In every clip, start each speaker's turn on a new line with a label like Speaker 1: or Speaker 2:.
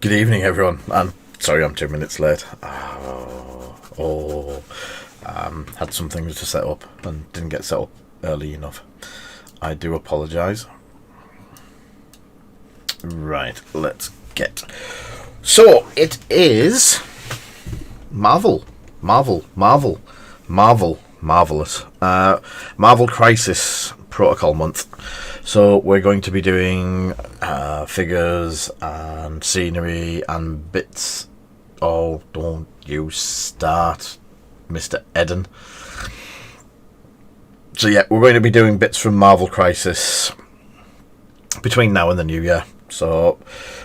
Speaker 1: Good evening, everyone. I'm sorry I'm 2 minutes late. Had some things to set up and didn't get set up early enough. I do apologise. Right, let's get... So, it is... Marvelous. Marvel Crisis Protocol month. So we're going to be doing figures and scenery and bits. Oh, don't you start, Mr. Eden. So yeah, we're going to be doing bits from Marvel Crisis between now and the new year. So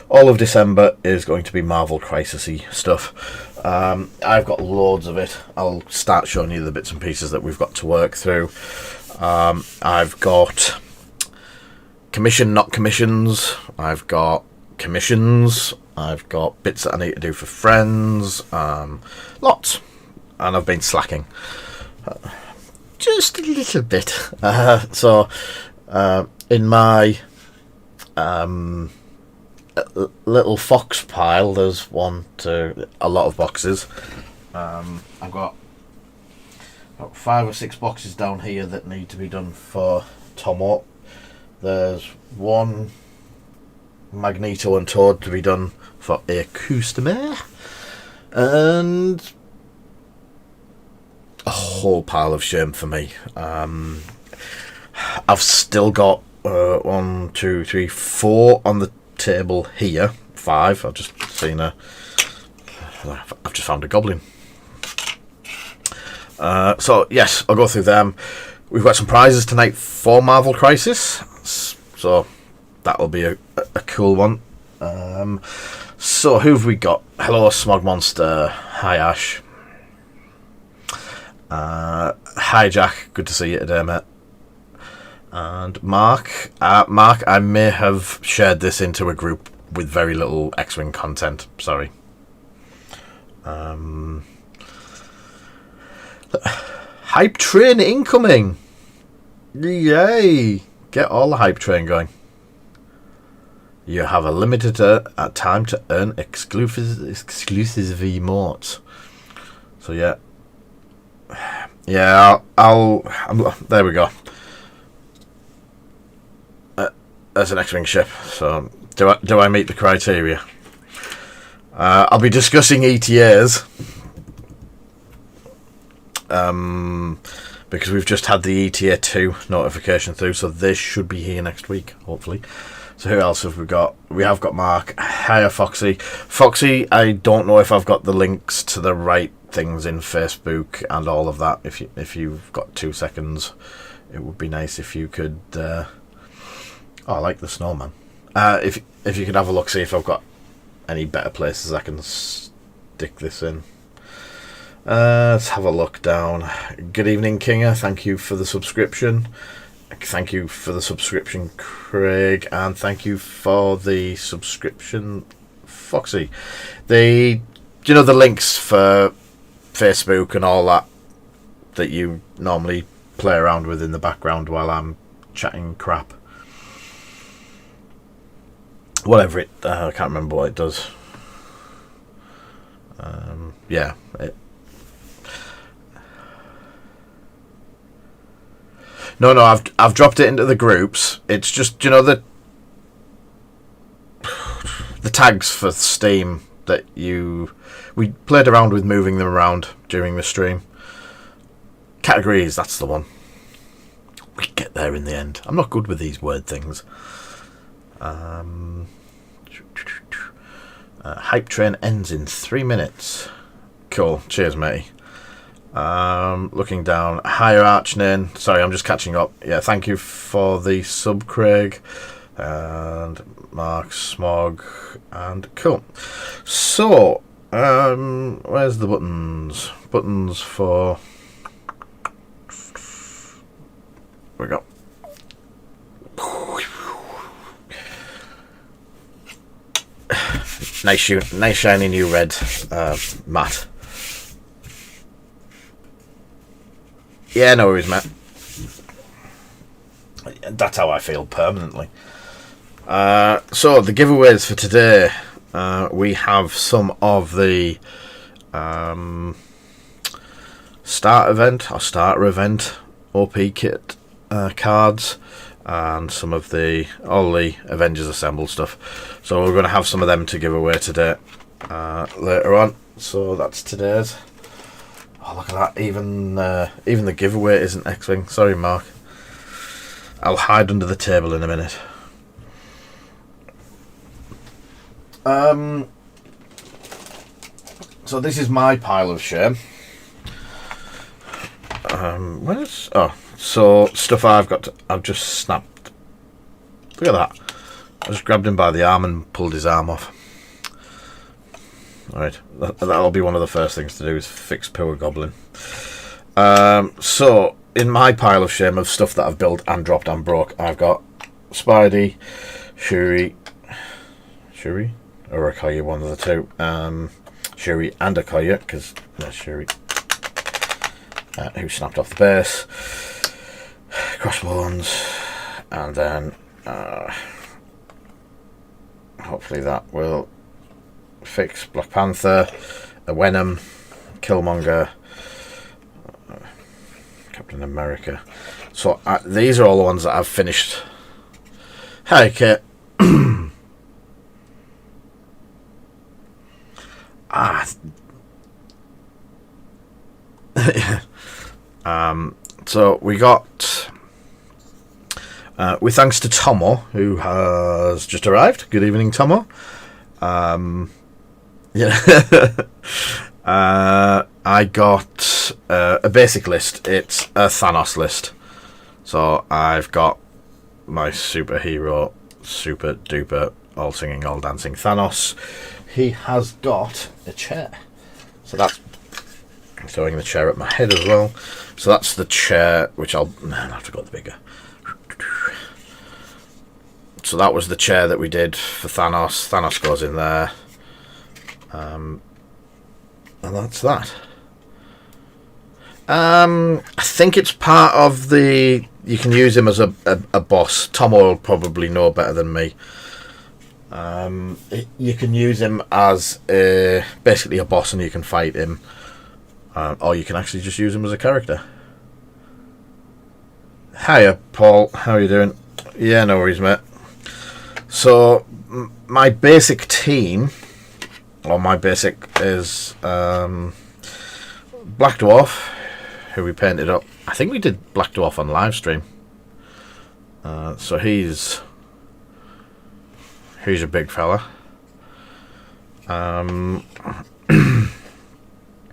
Speaker 1: all of December is going to be Marvel Crisis-y stuff. I've got loads of it. I'll start showing you the bits and pieces that we've got to work through. I've got commission, not commissions. I've got commissions. I've got bits that I need to do for friends. Lots. And I've been slacking. Just a little bit. So, in my little fox pile, there's a lot of boxes. I've got about 5 or 6 boxes down here that need to be done for Tomo. There's one Magneto and Toad to be done for a customer, and a whole pile of shame for me. I've still got 1, 2, 3, 4 on the table here. 5. I've just seen I've just found a goblin. So yes, I'll go through them. We've got some prizes tonight for Marvel Crisis, so that'll be a cool one. So who've we got? Hello, Smog Monster. Hi, Ash. Hi, Jack. Good to see you today, mate. And Mark. Mark, I may have shared this into a group with very little X-Wing content. Sorry. Hype train incoming. Yay. Get all the hype train going. You have a limited time to earn exclusive emotes. So yeah. Yeah, there we go. There's an X-Wing ship. So do I meet the criteria? I'll be discussing ETAs. Because we've just had the ETA 2 notification through, so this should be here next week, hopefully. So who else have we got? We have got Mark. Hiya, Foxy. Foxy, I don't know if I've got the links to the right things in Facebook and all of that. If you've got 2 seconds, it would be nice if you could... Oh, I like the snowman. If you could have a look, see if I've got any better places I can stick this in. Let's have a look down. Good evening, Kinger. Thank you for the subscription. Thank you for the subscription, Craig. And thank you for the subscription, Foxy. The links for Facebook and all that you normally play around with in the background while I'm chatting crap. Whatever it... I can't remember what it does. Yeah. No, I've dropped it into the groups. It's just, the tags for Steam that we played around with moving them around during the stream. Categories, that's the one. We get there in the end. I'm not good with these word things. Hype train ends in 3 minutes. Cool. Cheers, matey. Looking down. Higher Archnin. Sorry, I'm just catching up. Yeah, thank you for the sub, Craig. And Mark, Smog. And cool. So, where's the buttons? Buttons for... We go. Nice shiny new red matte. Yeah, no worries, Matt. That's how I feel permanently. So the giveaways for today. we have some of the starter event OP kit cards, and some of all the Avengers Assemble stuff. So we're going to have some of them to give away today, later on. So that's today's. Oh, look at that! Even the giveaway isn't X-Wing. Sorry, Mark. I'll hide under the table in a minute. So this is my pile of shame. So stuff I've just snapped. Look at that. I just grabbed him by the arm and pulled his arm off. Alright, that'll be one of the first things to do, is fix Power Goblin. So in my pile of shame of stuff that I've built and dropped and broke, I've got Spidey, Shuri, or Okoye, one of the two. Shuri and Okoye, because there's Shuri, who snapped off the base. Crossbones, and then hopefully that will fix Black Panther, a Venom, Killmonger, Captain America. So these are all the ones that I've finished. Hi, Kit. So we got, with thanks to Tomo, who has just arrived. Good evening, Tomo. I got a basic list. It's a Thanos list. So I've got my superhero, super duper, all singing, all dancing Thanos. He has got a chair. So that's throwing the chair at my head as well. So that's the chair, which I'll have to go the bigger. So that was the chair that we did for Thanos. Thanos goes in there. And that's that. I think it's part of the... You can use him as a boss. Tom will probably know better than me. You can use him as basically a boss, and you can fight him. Or you can actually just use him as a character. Hiya, Paul. How are you doing? Yeah, no worries, mate. So, my basic team, or my basic is Black Dwarf, who we painted up. I think we did Black Dwarf on live stream. So he's a big fella. Then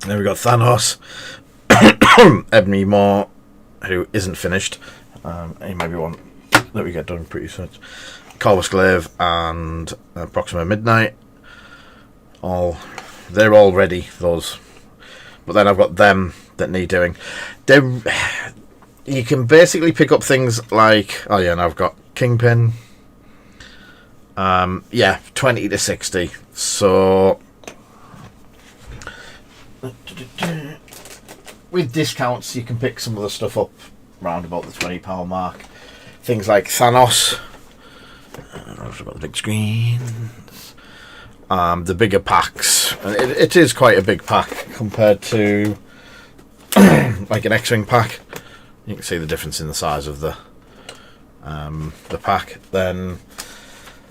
Speaker 1: we got Thanos, Ebony Maw, who isn't finished. He may be one that we get done pretty soon. Corvus Glaive and Proxima Midnight. They're all ready, those. But then I've got them that need doing. You can basically pick up things like, and I've got Kingpin. 20 to 60. So with discounts, you can pick some of the stuff up round about the £20 mark. Things like Thanos. I've got the big screens. The bigger packs. It is quite a big pack compared to like an X-Wing pack. You can see the difference in the size of the pack. Then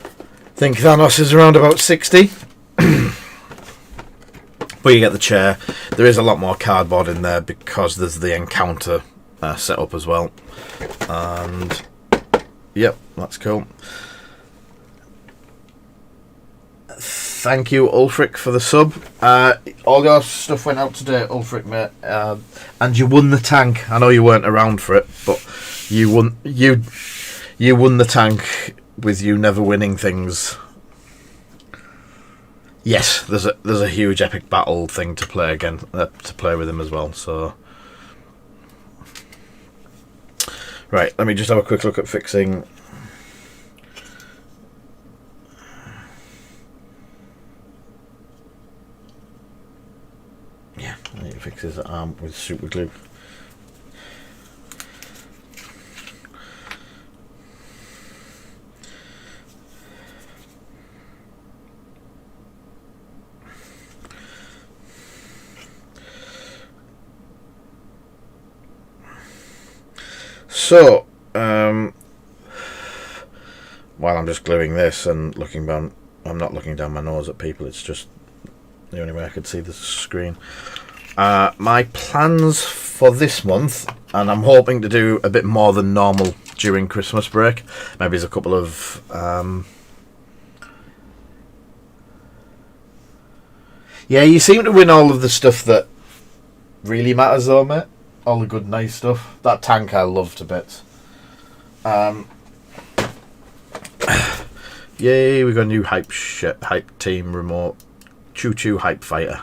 Speaker 1: I think Thanos is around about 60. But you get the chair. There is a lot more cardboard in there because there's the encounter set up as well. And yep, that's cool. Thank you, Ulfric, for the sub. All your stuff went out today, Ulfric, mate. And you won the tank. I know you weren't around for it, but you won. You won the tank with you never winning things. Yes, there's a huge epic battle thing to play again, to play with him as well. So, right, let me just have a quick look at fixing. Yeah, I need to fix his arm with super glue. So, while I'm just gluing this and looking down, I'm not looking down my nose at people, it's just the only way I could see the screen. My plans for this month, and I'm hoping to do a bit more than normal during Christmas break. Maybe there's a couple of yeah, you seem to win all of the stuff that really matters though, mate. All the good nice stuff. That tank I loved a bit. Yay, we got a new hype team remote. Choo choo hype fighter.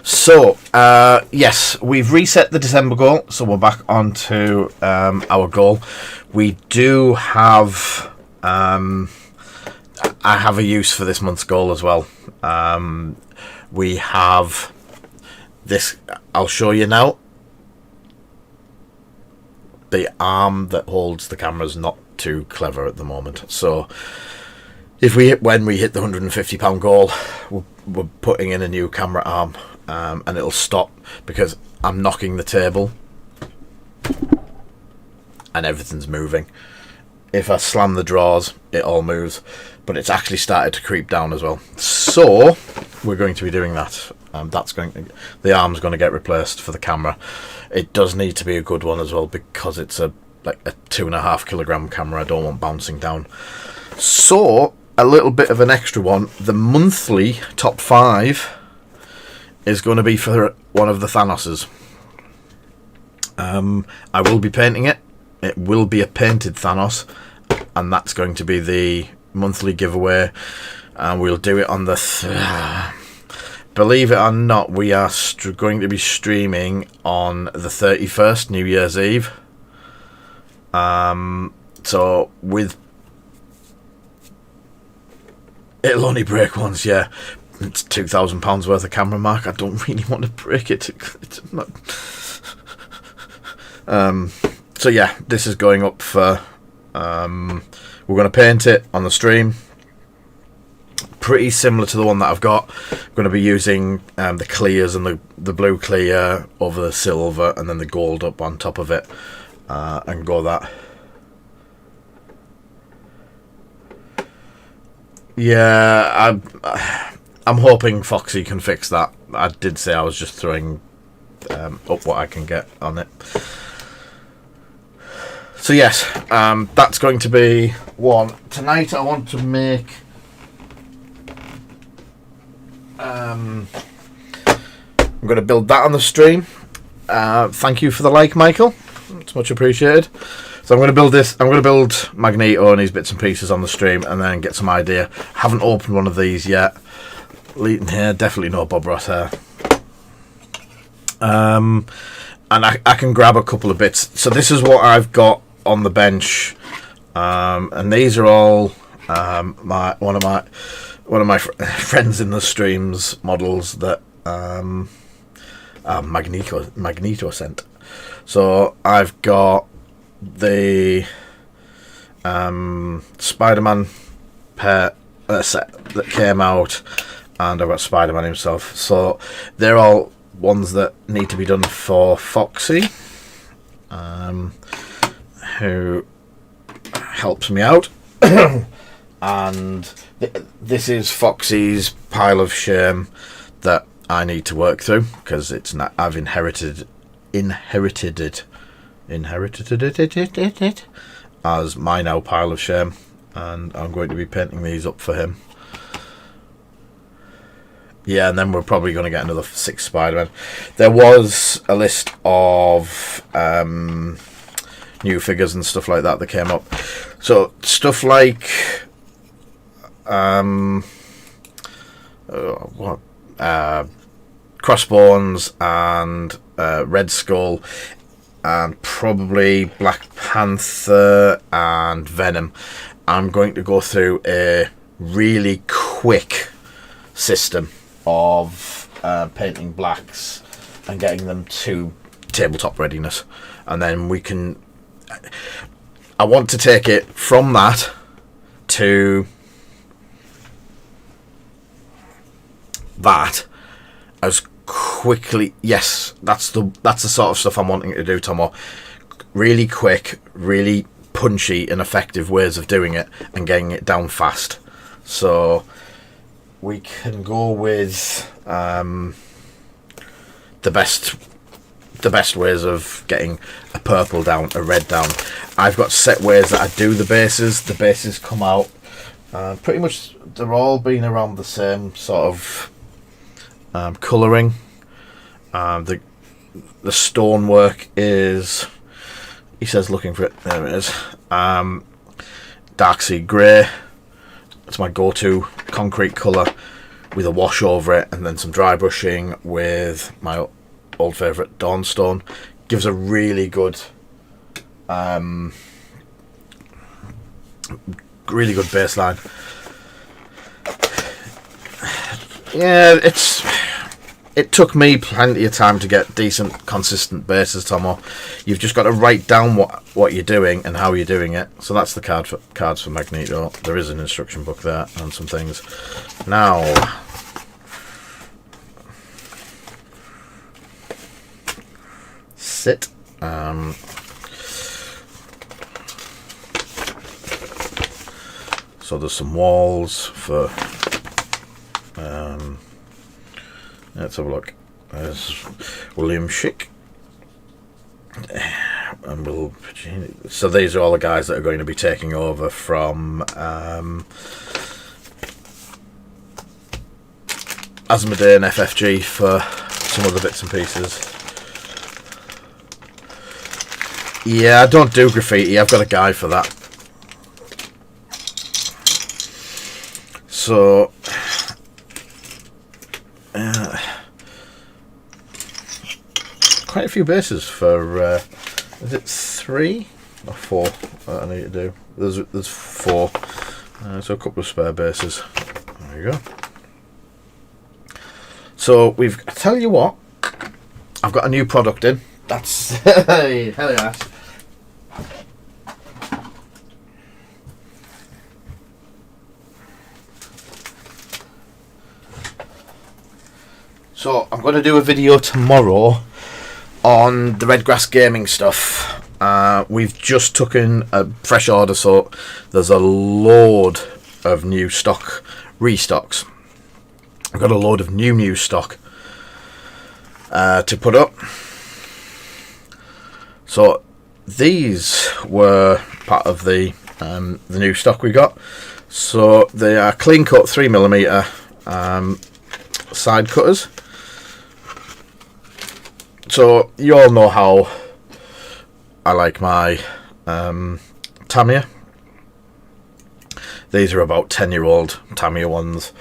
Speaker 1: So, yes, we've reset the December goal, so we're back onto our goal. We do have... I have a use for this month's goal as well. We have this... I'll show you now. The arm that holds the camera is not too clever at the moment. So, when we hit the £150 goal, we're putting in a new camera arm. And it'll stop because I'm knocking the table and everything's moving. If I slam the drawers, it all moves, but it's actually started to creep down as well. So we're going to be doing that. The arm's going to get replaced for the camera. It does need to be a good one as well because it's a 2.5 kilogram camera. I don't want bouncing down. So a little bit of an extra one. The monthly top 5 is going to be for one of the Thanoses. I will be painting it. It will be a painted Thanos, and that's going to be the monthly giveaway. And we'll do it on the... Believe it or not, we are going to be streaming on the 31st, New Year's Eve. So with... It'll only break once, yeah. It's £2,000 worth of camera, Mark. I don't really want to break it. It's not... So yeah, this is going up for... we're going to paint it on the stream. Pretty similar to the one that I've got. I'm going to be using the clears and the blue clear over the silver and then the gold up on top of it. And go that. Yeah, I'm hoping Foxy can fix that. I did say I was just throwing up what I can get on it. So yes, that's going to be one. Tonight I want to make... I'm going to build that on the stream. Thank you for the like, Michael. It's much appreciated. So I'm going to build this. I'm going to build Magneto and his bits and pieces on the stream and then get some idea. Haven't opened one of these yet. Leeton hair, definitely no Bob Ross hair. And I can grab a couple of bits. So this is what I've got on the bench, and these are all one of my friends in the streams models that Magneto sent. So I've got the Spider-Man pair set that came out, and I've got Spider-Man himself. So they're all ones that need to be done for Foxy, who helps me out. And this is Foxy's pile of shame that I need to work through because it's not. I've inherited it as my now pile of shame, and I'm going to be painting these up for him. Yeah, and then we're probably going to get another 6 Spider-Man. There was a list of new figures and stuff like that came up. So stuff like Crossbones and Red Skull and probably Black Panther and Venom. I'm going to go through a really quick system of painting blacks and getting them to tabletop readiness, and then we can... I want to take it from that to that as quickly. Yes, that's the sort of stuff I'm wanting to do, Tomo. Really quick, really punchy and effective ways of doing it and getting it down fast. So we can go with the best ways of getting a purple down, a red down. I've got set ways that I do the bases. The bases come out pretty much, they're all been around the same sort of colouring. The stonework is, he says looking for it, there it is, dark sea grey. It's my go-to concrete colour with a wash over it, and then some dry brushing with my old favourite Dawnstone. Gives a really good baseline. Yeah, it took me plenty of time to get decent, consistent bases, Tomo. You've just got to write down what you're doing and how you're doing it. So that's the cards for Magneto. There is an instruction book there and some things. Now, sit. So there's some walls for. Let's have a look. There's William Schick. And so these are all the guys that are going to be taking over from Asmodee and FFG for some other bits and pieces. Yeah, I don't do graffiti. I've got a guy for that. So quite a few bases for is it 3 or 4 that I need to do? There's 4, so a couple of spare bases. There you go. So I tell you what, I've got a new product in. That's hell yes. So I'm going to do a video tomorrow on the Redgrass gaming stuff. We've just taken a fresh order, so there's a load of new stock restocks. I've got a load of new stock to put up. So these were part of the new stock we got. So they are clean cut 3mm side cutters. So you all know how I like my Tamiya. These are about 10-year-old Tamiya ones.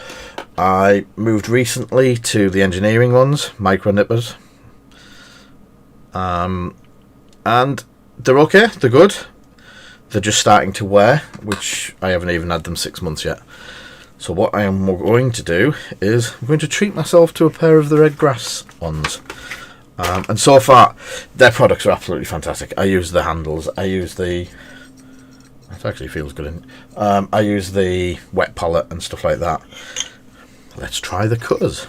Speaker 1: I moved recently to the engineering ones, micro nippers. And they're okay, they're good. They're just starting to wear, which I haven't even had them 6 months yet. So what I am going to do is I'm going to treat myself to a pair of the Redgrass ones. And so far, their products are absolutely fantastic. I use the handles. I use the... It actually feels good. In I use the wet palette and stuff like that. Let's try the cutters.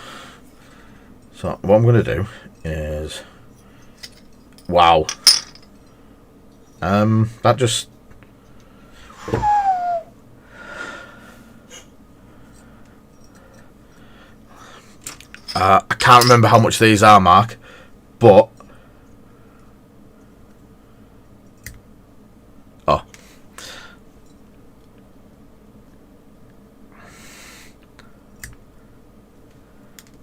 Speaker 1: So what I'm going to do is... Wow. That just... I can't remember how much these are, Mark. But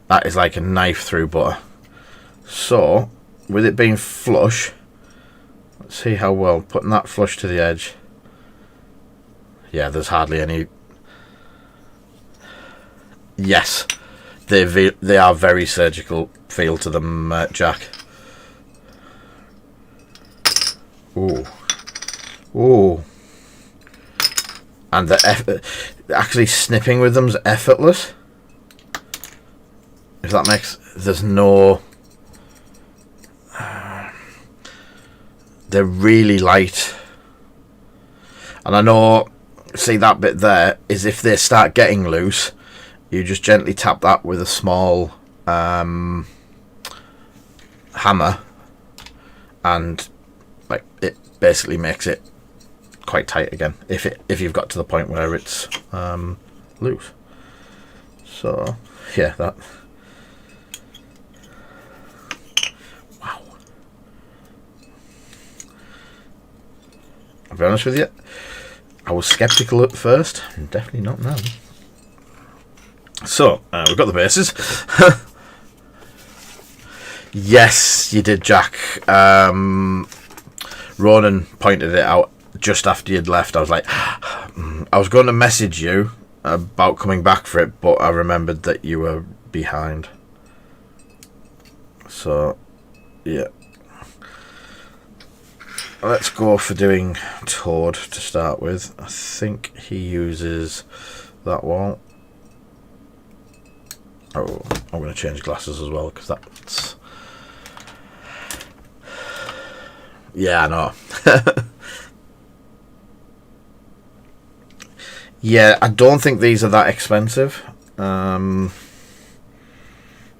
Speaker 1: that is like a knife through butter. So with it being flush, let's see how well putting that flush to the edge. Yeah, there's hardly any. Yes. They are very surgical feel to them, Jack. Ooh. Ooh. And actually snipping with them's effortless. If that makes... There's no... They're really light. And I know... See, that bit there is if they start getting loose... You just gently tap that with a small hammer, and like it basically makes it quite tight again if you've got to the point where it's loose. So yeah, that. Wow. I'll be honest with you, I was skeptical at first, and definitely not now. So we've got the bases. Yes, you did, Jack. Ronan pointed it out just after you'd left. I was like, I was going to message you about coming back for it, but I remembered that you were behind. So, yeah. Let's go for doing Toad to start with. I think he uses that wall. Oh, I'm going to change glasses as well, because that's... Yeah, I know. Yeah, I don't think these are that expensive. And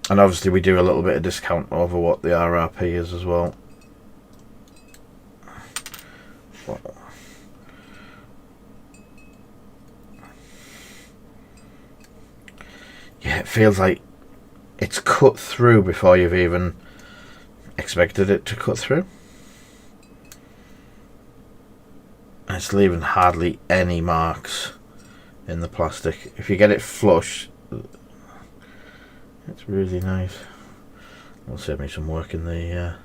Speaker 1: obviously we do a little bit of discount over what the RRP is as well. Yeah, it feels like it's cut through before you've even expected it to cut through. And it's leaving hardly any marks in the plastic. If you get it flush, it's really nice. It'll save me some work in the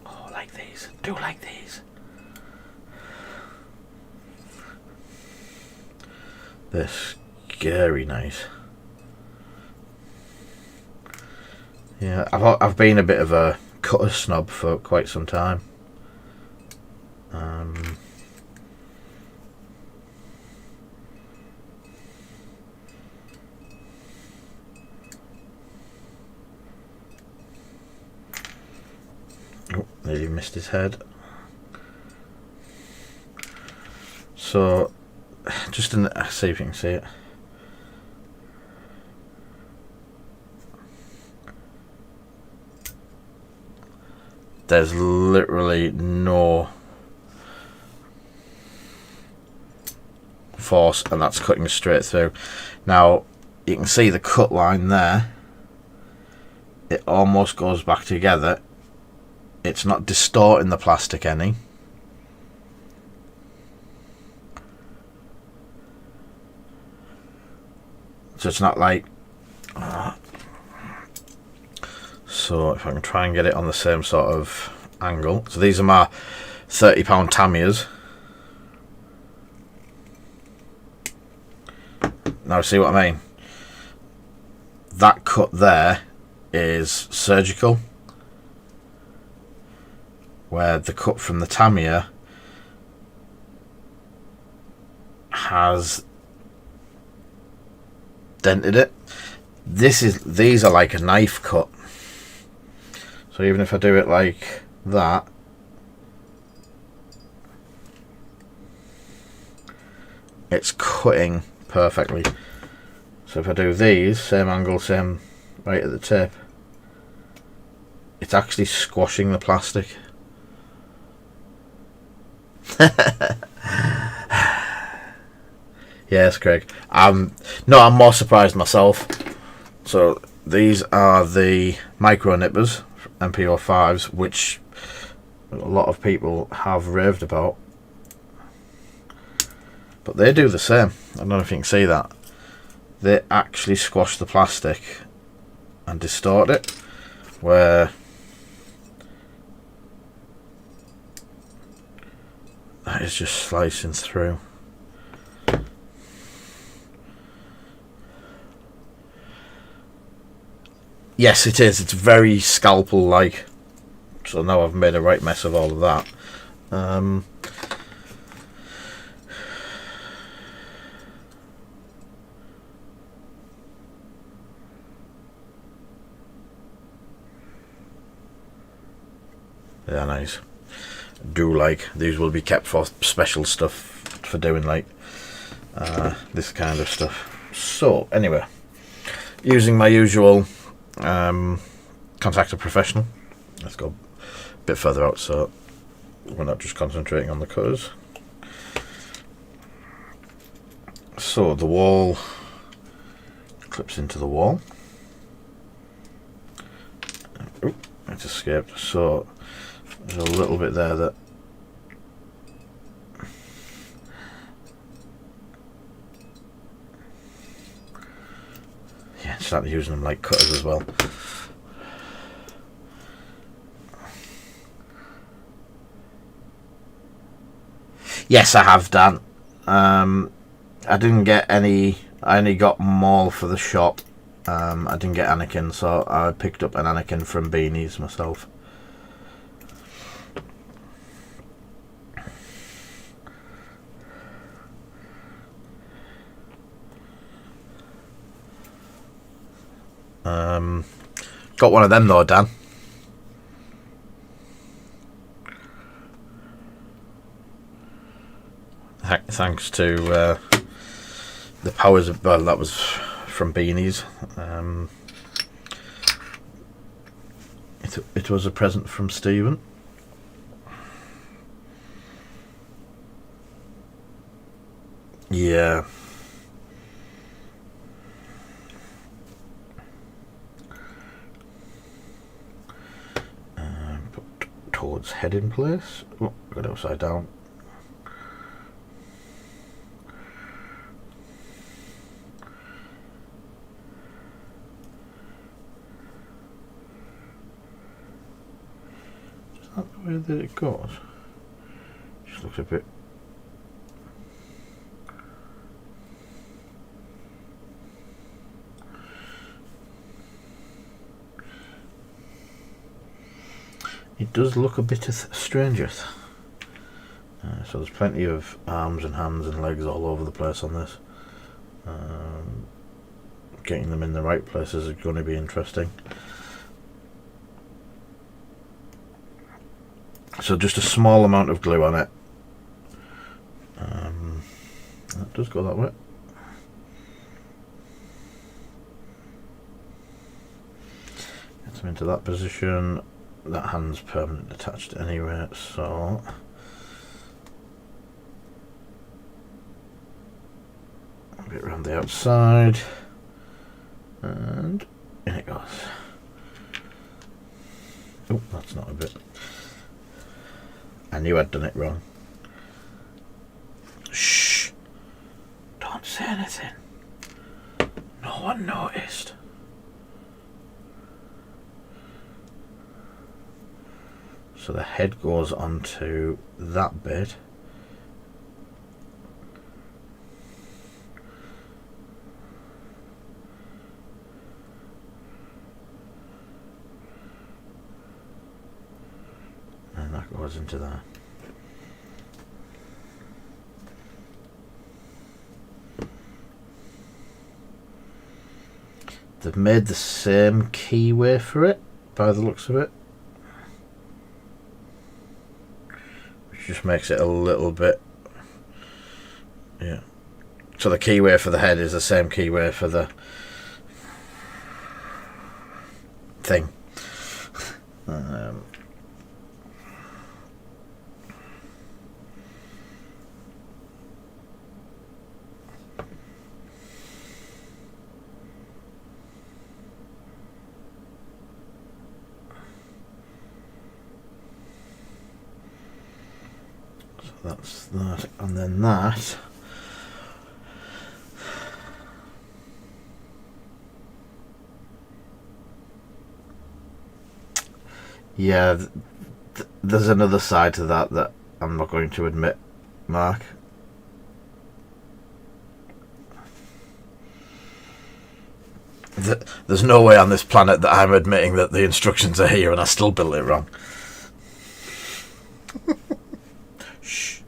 Speaker 1: oh, like these. Do like these. They're scary nice. Yeah, I've been a bit of a cutter snob for quite some time. Oh, nearly missed his head. So, just in the, see if you can see it. There's literally no force, and that's cutting straight through. Now you can see the cut line there. It almost goes back together. It's not distorting the plastic any. So it's not like... So if I can try and get it on the same sort of angle. So these are my £30 Tamiya's. Now see what I mean? That cut there is surgical, where the cut from the Tamiya has dented it. These are like a knife cut. So even if I do it like that, it's cutting perfectly. So if I do these, same angle, same right at the tip, it's actually squashing the plastic. Yes, Craig. No, I'm more surprised myself. So these are the micro nippers, MPO5s, which a lot of people have raved about. But they do the same. I don't know if you can see that. They actually squash the plastic and distort it, where that is just slicing through. Yes, it is. It's very scalpel-like. So now I've made a right mess of all of that. Yeah, nice. do like. These will be kept for special stuff, for doing like this kind of stuff. So anyway, using my usual Contact a Professional. Let's go a bit further out so we're not just concentrating on the colours. So the wall clips into the wall. Oh, it escaped. So there's a little bit there that started using them like cutters as well. Yes, I have done. I didn't get any. I only got Maul for the shop. I didn't get Anakin, so I picked up an Anakin from Beanies myself. Got one of them though, Dan. Thanks to the powers of, well, that was from Beanies. It was a present from Stephen. Yeah. Put towards head in place. Oh, got it upside down. Is that the way that it goes? Just looks a bit. It does look a bit stranger. So there's plenty of arms and hands and legs all over the place on this. Getting them in the right places is going to be interesting. So just a small amount of glue on it. That does go that way. Get them into that position. That hand's permanent attached anyway, so a bit around the outside, and in it goes. Oh, that's not a bit. I knew I'd done it wrong. Shh! Don't say anything. No one noticed. So the head goes onto that bit. And that goes into that. They've made the same keyway for it, by the looks of it. Just makes it a little bit, yeah. So the keyway for the head is the same keyway for the thing. That's that, and then that. Yeah, there's another side to that that I'm not going to admit, Mark. There's no way on this planet that I'm admitting that the instructions are here and I still built it wrong. Shh.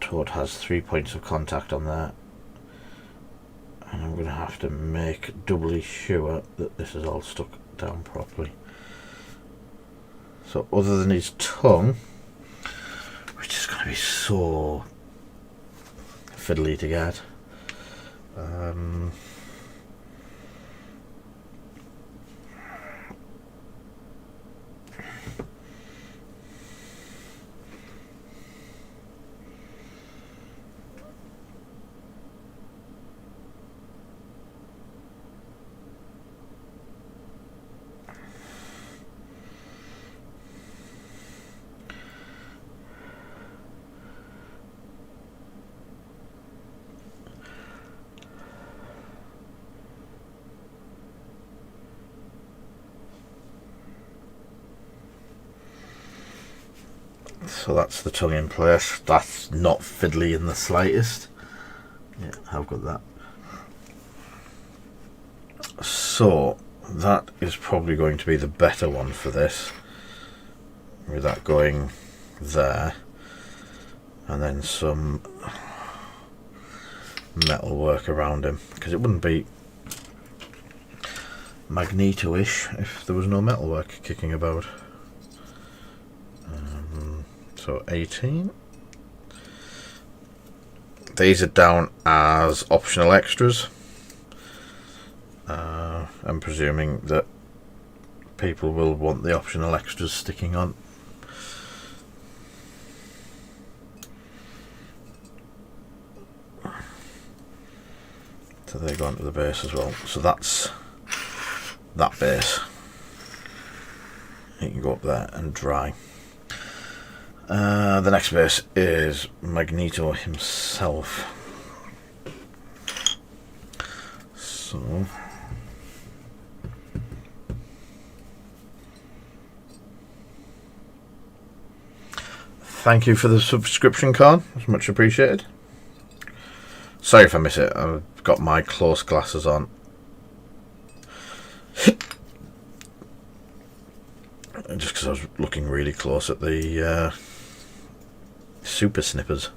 Speaker 1: toad has 3 points of contact on there, and I'm going to have to make doubly sure that this is all stuck down properly. So other than his tongue, which is going to be so fiddly to get, so that's the tongue in place. That's not fiddly in the slightest. Yeah, I've got that. So that is probably going to be the better one for this, with that going there, and then some metal work around him, because it wouldn't be Magneto-ish if there was no metal work kicking about. So 18. These are down as optional extras. I'm presuming that people will want the optional extras sticking on. So they go onto the base as well. So that's that base. You can go up there and dry. The next base is Magneto himself. So thank you for the subscription card, it's much appreciated. Sorry if I miss it, I've got my close glasses on. Just because I was looking really close at the super snippers.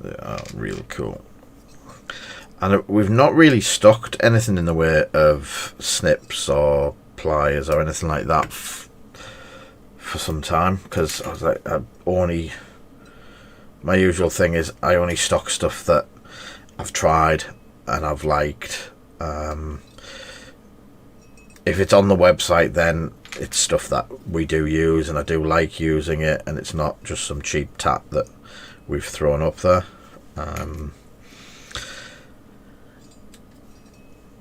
Speaker 1: They are really cool. And we've not really stocked anything in the way of snips or pliers or anything like that for some time, because I was like, my usual thing is I only stock stuff that I've tried and I've liked. If it's on the website, then it's stuff that we do use and I do like using it, and it's not just some cheap tat that we've thrown up there.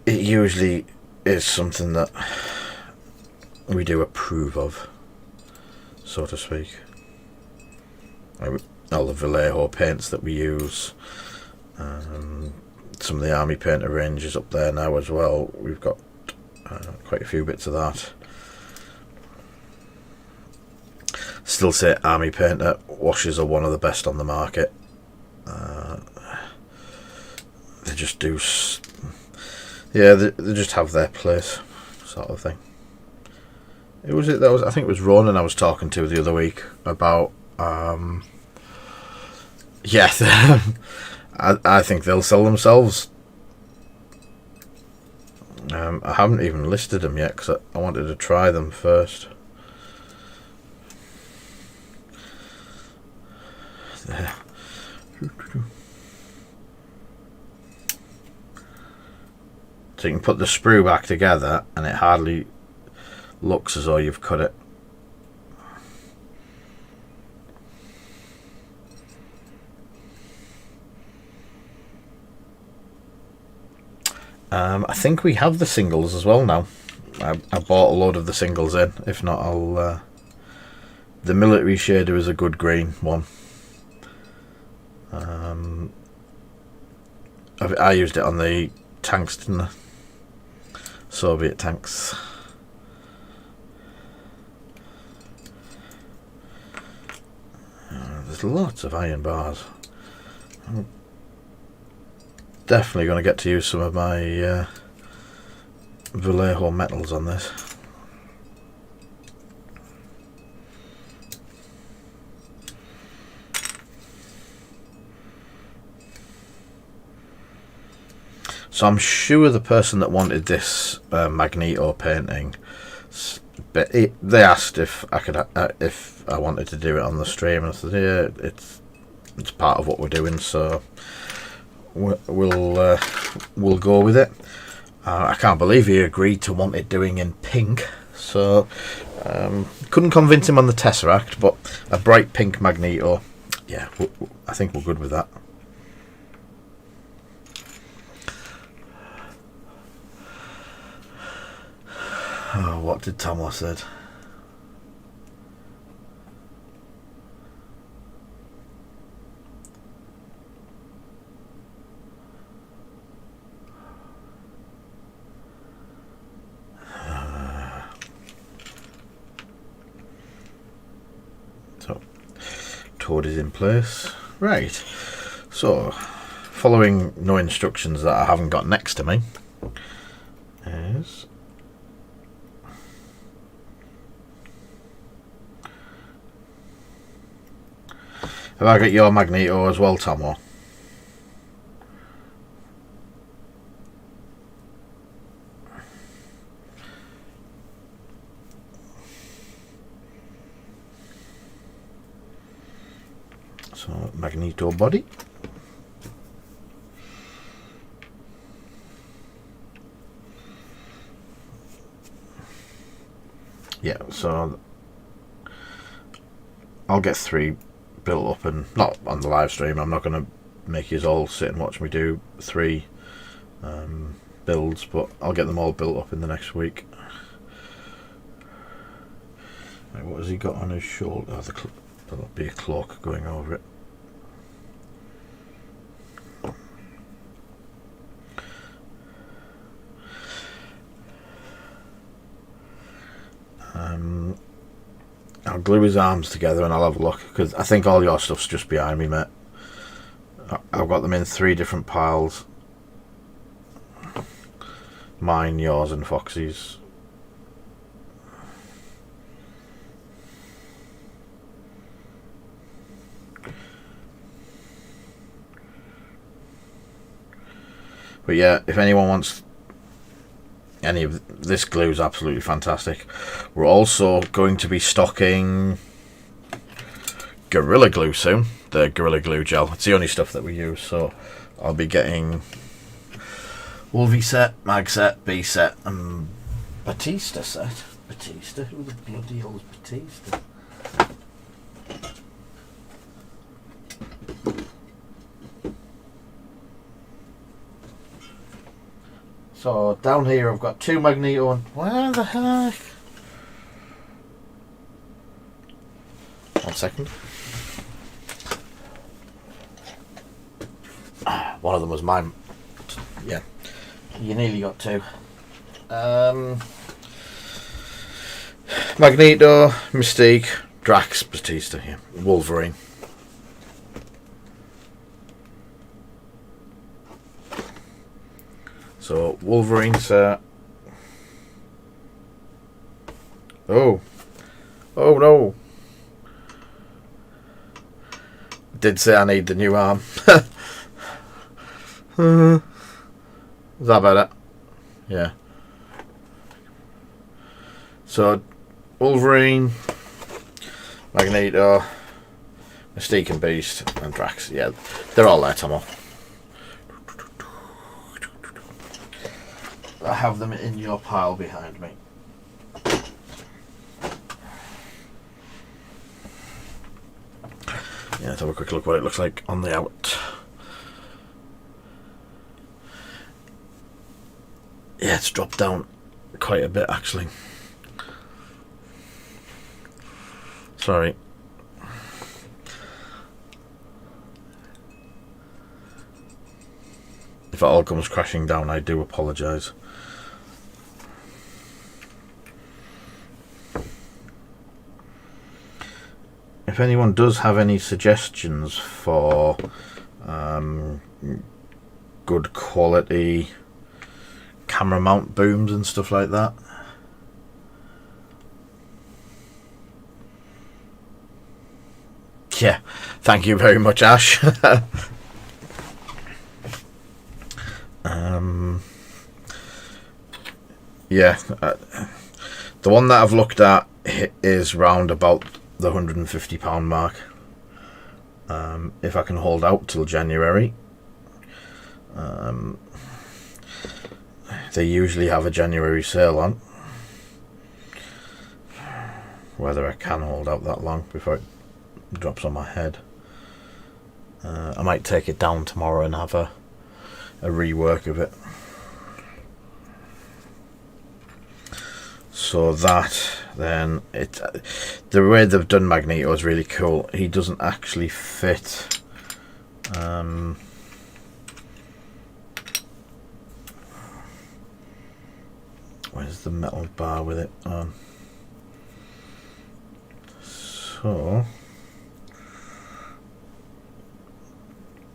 Speaker 1: It usually is something that we do approve of, so to speak. All the Vallejo paints that we use, some of the Army Painter range is up there now as well. We've got quite a few bits of that. Still say Army Painter washes are one of the best on the market. They just do, yeah, they just have their place, sort of thing. I think it was Ronan I was talking to the other week about. Yeah, I think they'll sell themselves. I haven't even listed them yet because I wanted to try them first. There. So you can put the sprue back together and it hardly looks as though you've cut it. I think we have the singles as well now. I bought a load of the singles in. If not, I'll... the military shader is a good green one. I used it on the tanks, didn't I? Soviet tanks. There's lots of iron bars. I'm definitely going to get to use some of my Vallejo metals on this. So I'm sure the person that wanted this Magneto painting, they asked if I could, if I wanted to do it on the stream, and I said, yeah, it's part of what we're doing, so we'll go with it. I can't believe he agreed to want it doing in pink, so couldn't convince him on the Tesseract, but a bright pink Magneto, yeah, I think we're good with that. Oh, what did Thanos said? So, Toad is in place. Right. So, following no instructions that I haven't got next to me is... Have I got your Magneto as well, Tomo? So, Magneto body. Yeah, so I'll get 3 built up, and not on the live stream. I'm not going to make you all sit and watch me do 3 builds, but I'll get them all built up in the next week. Right, what has he got on his shoulder? Oh, there'll be a cloak going over it. I'll glue his arms together and I'll have a look, because I think all your stuff's just behind me, mate. I've got them in 3 different piles. Mine, yours and Foxy's. But yeah, if anyone wants any of this, glue is absolutely fantastic. We're also going to be stocking Gorilla Glue soon, the Gorilla Glue gel. It's the only stuff that we use, so I'll be getting Wolvie set, Mag set, B set, and Batista set. Batista? Who the bloody hell is Batista? So down here I've got 2 Magneto and... Where the heck? 1 second. One of them was mine. Yeah. You nearly got 2. Magneto, Mystique, Drax, Batista, yeah. Wolverine. So Wolverine set. Oh no! Did say I need the new arm. Is that better? Yeah. So Wolverine, Magneto, Mystique and Beast, and Drax. Yeah, they're all there, Tomo. I have them in your pile behind me. Yeah, let's have a quick look what it looks like on the out. Yeah, it's dropped down quite a bit actually. Sorry. If it all comes crashing down, I do apologise. If anyone does have any suggestions for good quality camera mount booms and stuff like that, yeah, thank you very much, Ash. Yeah, the one that I've looked at is round about the £150 mark. If I can hold out till January. They usually have a January sale on. Whether I can hold out that long before it drops on my head. I might take it down tomorrow and have a rework of it. So that, then, the way they've done Magneto is really cool. He doesn't actually fit. Where's the metal bar with it on? So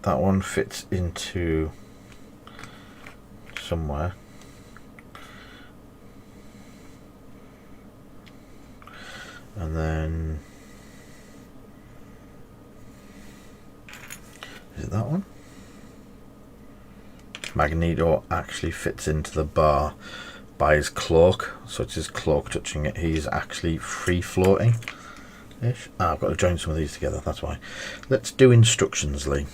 Speaker 1: that one fits into somewhere. And then, is it that one? Magneto actually fits into the bar by his cloak, so it's his cloak touching it. He's actually free floating ish. I've got to join some of these together, that's why. Let's do instructions, Lee.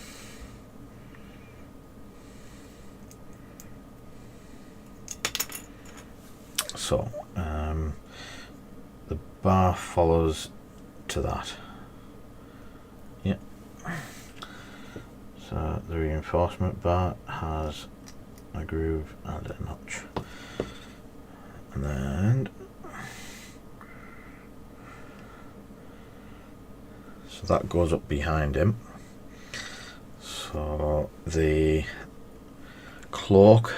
Speaker 1: So the bar follows to that. Yep. So the reinforcement bar has a groove and a notch. And then so that goes up behind him. So the cloak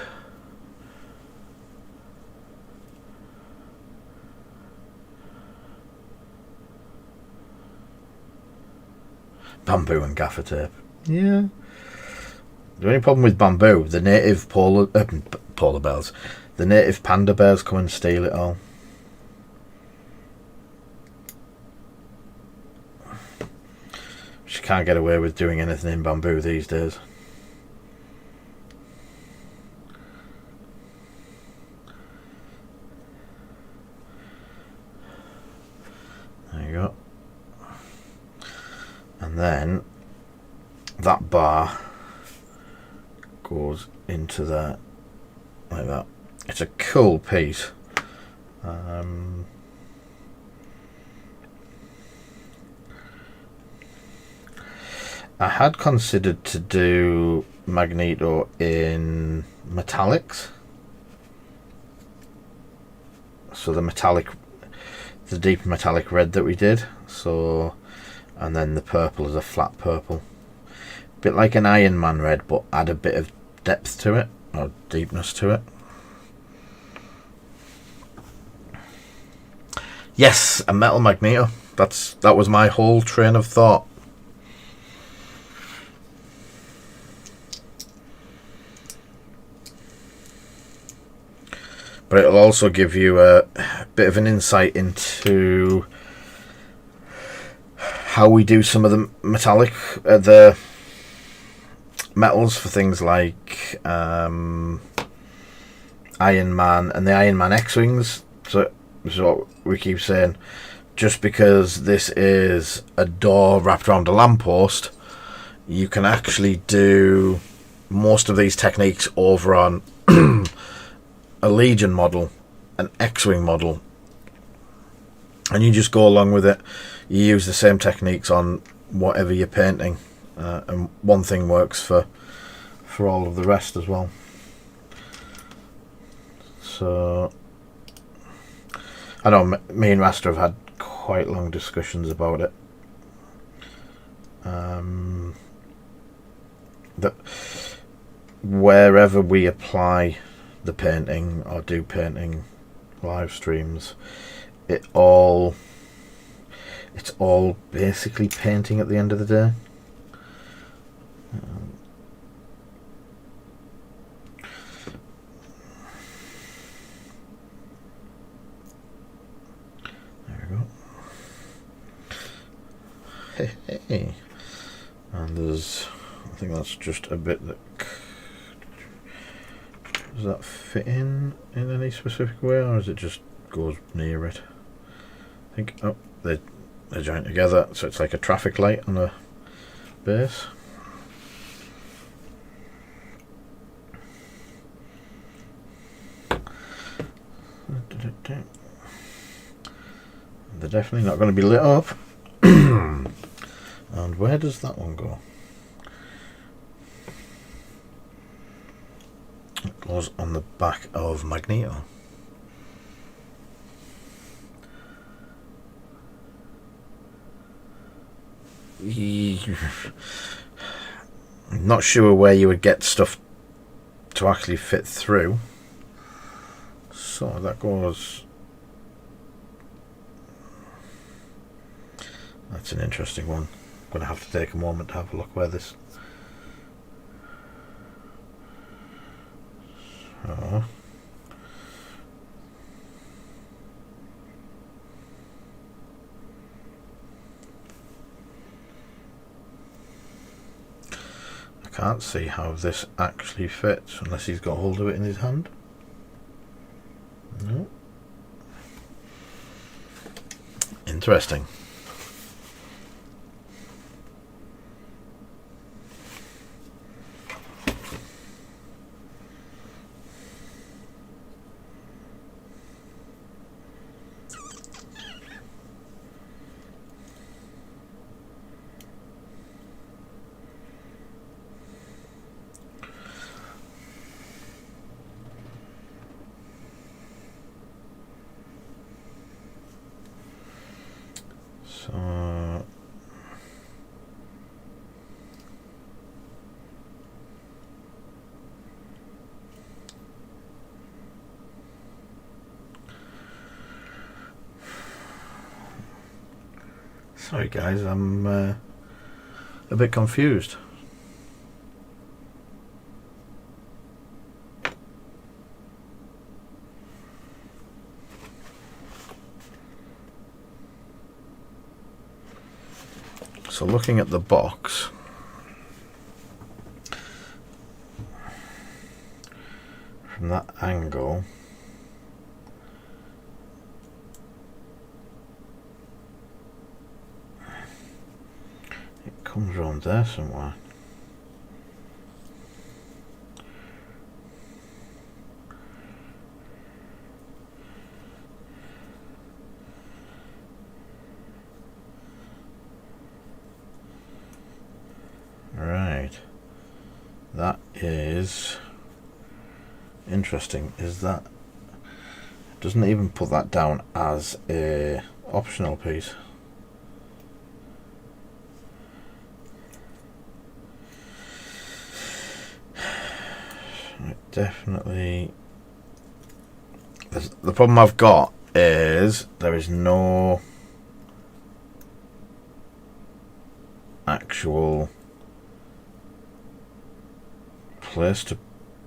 Speaker 1: bamboo and gaffer tape. Yeah. The only problem with bamboo, the native polar bears, the native panda bears come and steal it all. She can't get away with doing anything in bamboo these days. There you go. And then that bar goes into there like that. It's a cool piece. I had considered to do Magneto in metallics. So the deep metallic red that we did. So, and then the purple is a flat purple. Bit like an Iron Man red, but add a bit of depth to it, or deepness to it. Yes, a metal Magneto. That was my whole train of thought. But it'll also give you a bit of an insight into how we do some of the metallic, the metals for things like Iron Man and the Iron Man X-Wings. So we keep saying, just because this is a door wrapped around a lamppost, you can actually do most of these techniques over on a Legion model, an X-Wing model, and you just go along with it. You use the same techniques on whatever you're painting, and one thing works for all of the rest as well. So I know me and Master have had quite long discussions about it. That wherever we apply the painting or do painting live streams, it's all basically painting at the end of the day. There we go. Hey. And I think that's just a bit that Does that fit in any specific way, or is it just goes near it? I think, oh, they're joined together, so it's like a traffic light on a base. They're definitely not going to be lit up. And where does that one go? It goes on the back of Magneto. I'm not sure where you would get stuff to actually fit through. So that goes... That's an interesting one. I'm going to have to take a moment to have a look where this... So... I can't see how this actually fits unless he's got hold of it in his hand. No. Interesting. So sorry guys, I'm a bit confused. So looking at the box, from that angle, it comes around there somewhere. Right, that is interesting. Is that doesn't even put that down as a optional piece? It definitely. The problem I've got is there is no actual place to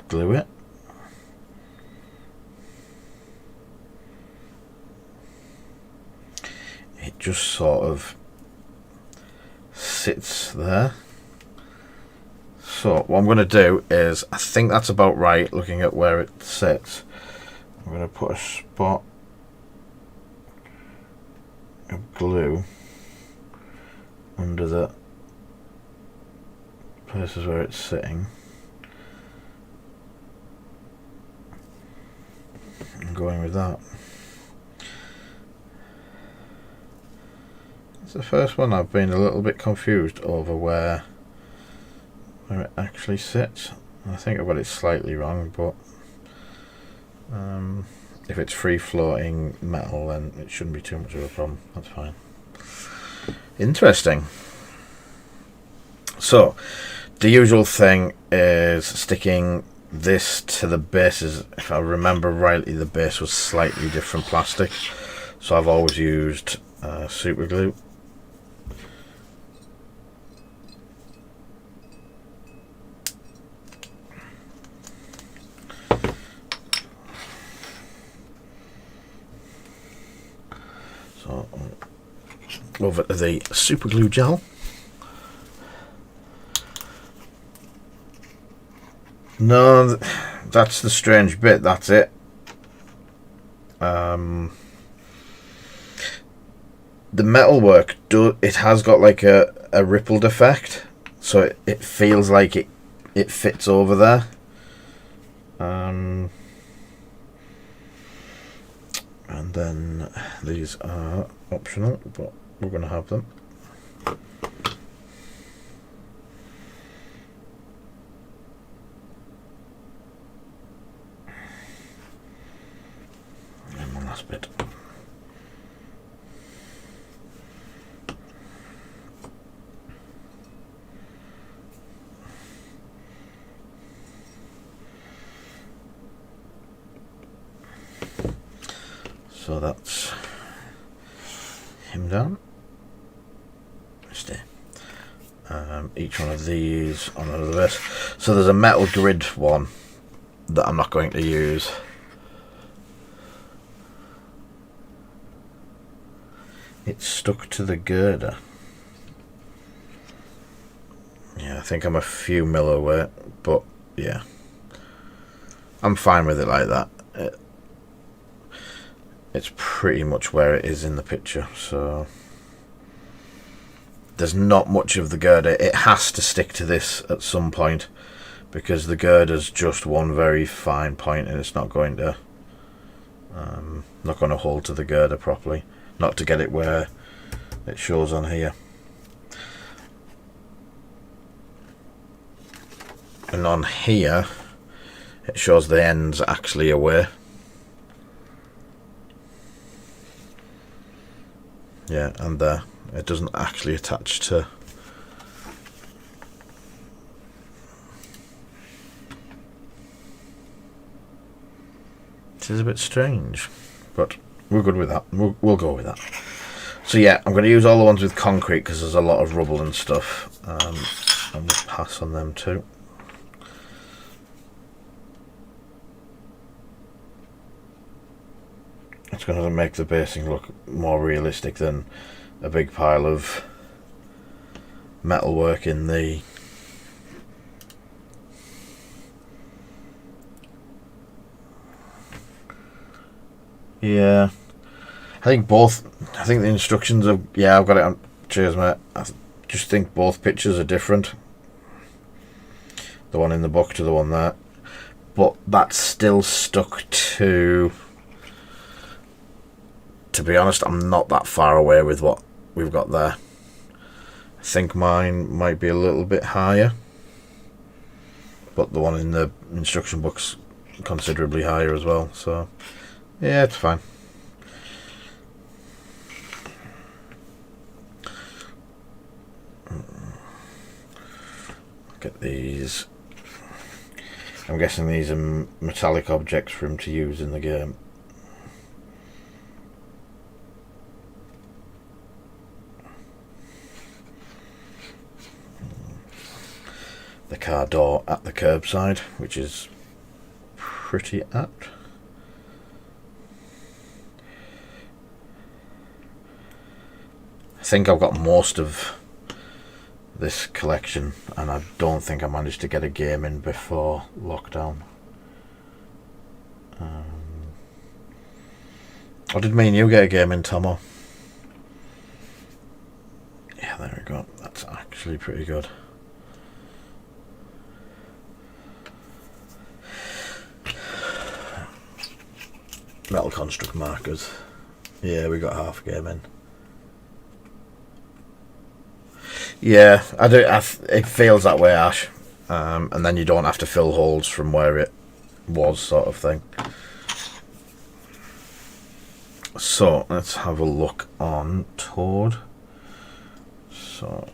Speaker 1: glue it. It just sort of sits there. So what I'm going to do is, I think that's about right looking at where it sits. I'm going to put a spot of glue under the places where it's sitting. I'm going with that. It's the first one I've been a little bit confused over where it actually sits. I think I've got it slightly wrong, but if it's free floating metal, then it shouldn't be too much of a problem. That's fine. Interesting. So the usual thing is sticking this to the bases. If I remember rightly, the base was slightly different plastic, so I've always used super glue. So over to the super glue gel. No, that's the strange bit. That's it. The metalwork, it has got like a rippled effect, so it feels like it fits over there. And then these are optional, but we're going to have them. And one last bit. So that's him done. Stay. Each one of these on another bit. So there's a metal grid one that I'm not going to use. It's stuck to the girder. Yeah, I think I'm a few mil away, but yeah, I'm fine with it like that. It's pretty much where it is in the picture, so there's not much of the girder. It has to stick to this at some point because the girder's just one very fine point and it's not going to hold to the girder properly, not to get it where it shows on here. And on here it shows the ends actually away. Yeah, and there it doesn't actually attach to. It is a bit strange, but we're good with that. We'll go with that. So yeah, I'm going to use all the ones with concrete because there's a lot of rubble and stuff, and we'll pass on them too. It's going to make the basing look more realistic than a big pile of metalwork in the yeah. I think the instructions are, yeah, I've got it on. Cheers, mate. I just think both pictures are different. The one in the book to the one there, but that's still stuck to. To be honest, I'm not that far away with what we've got there. I think mine might be a little bit higher, but the one in the instruction book's considerably higher as well, so yeah, it's fine. Get these. I'm guessing these are metallic objects for him to use in the game. The car door at the curbside, which is pretty apt. I think I've got most of this collection, and I don't think I managed to get a game in before lockdown. Or did me and you get a game in, Tomo? Yeah, there we go. That's actually pretty good. Metal construct markers. Yeah, we got half a game in. Yeah, I do. It feels that way, Ash. And then you don't have to fill holes from where it was, sort of thing. So let's have a look on Toad. So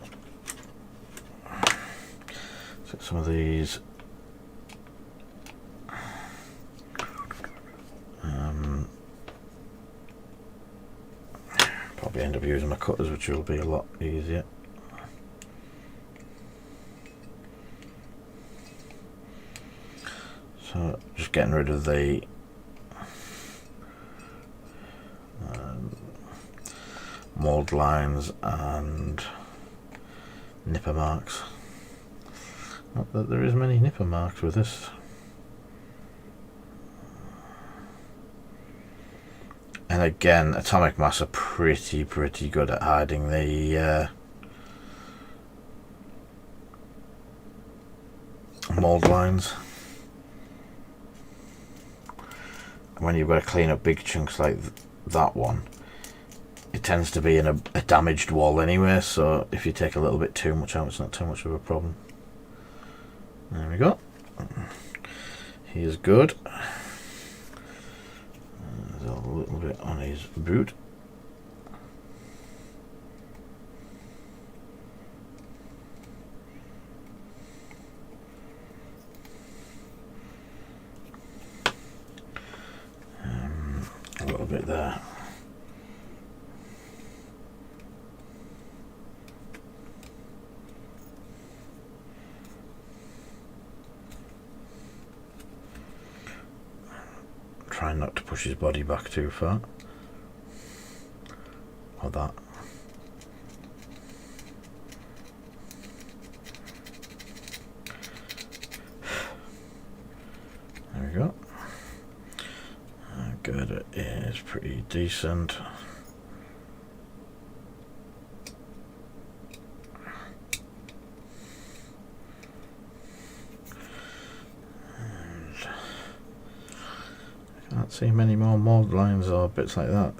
Speaker 1: let's get some of these. Probably end up using my cutters, which will be a lot easier. So just getting rid of the mould lines and nipper marks. Not that there is many nipper marks with this. And again, Atomic Mass are pretty good at hiding the mold lines. When you've got to clean up big chunks like that one, it tends to be in a damaged wall anyway, so if you take a little bit too much out, it's not too much of a problem. There we go. He is good. There's a little bit on his boot. A little bit there. Trying not to push his body back too far. Or that. There we go. Girder is pretty decent. And I can't see many more mold lines or bits like that.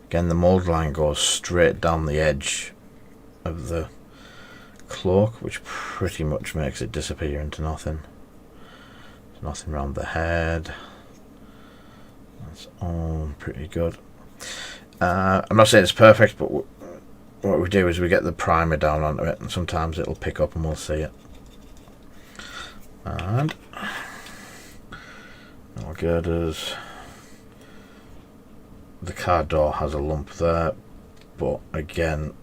Speaker 1: Again, the mold line goes straight down the edge of the cloak, which pretty much makes it disappear into nothing. There's nothing around the head. That's all pretty good. I'm not saying it's perfect, but what we do is we get the primer down onto it, and sometimes it'll pick up and we'll see it. And our girders. The car door has a lump there, but again,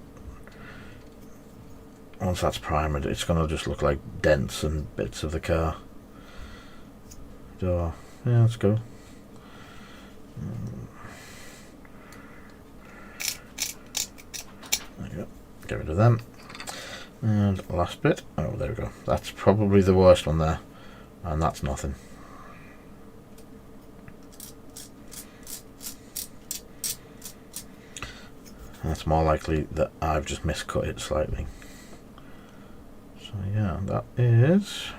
Speaker 1: once that's primed, it's going to just look like dents and bits of the car door. Yeah, let's go. There you go. Get rid of them. And last bit. Oh, there we go. That's probably the worst one there, and that's nothing. That's more likely that I've just miscut it slightly. So yeah, that is.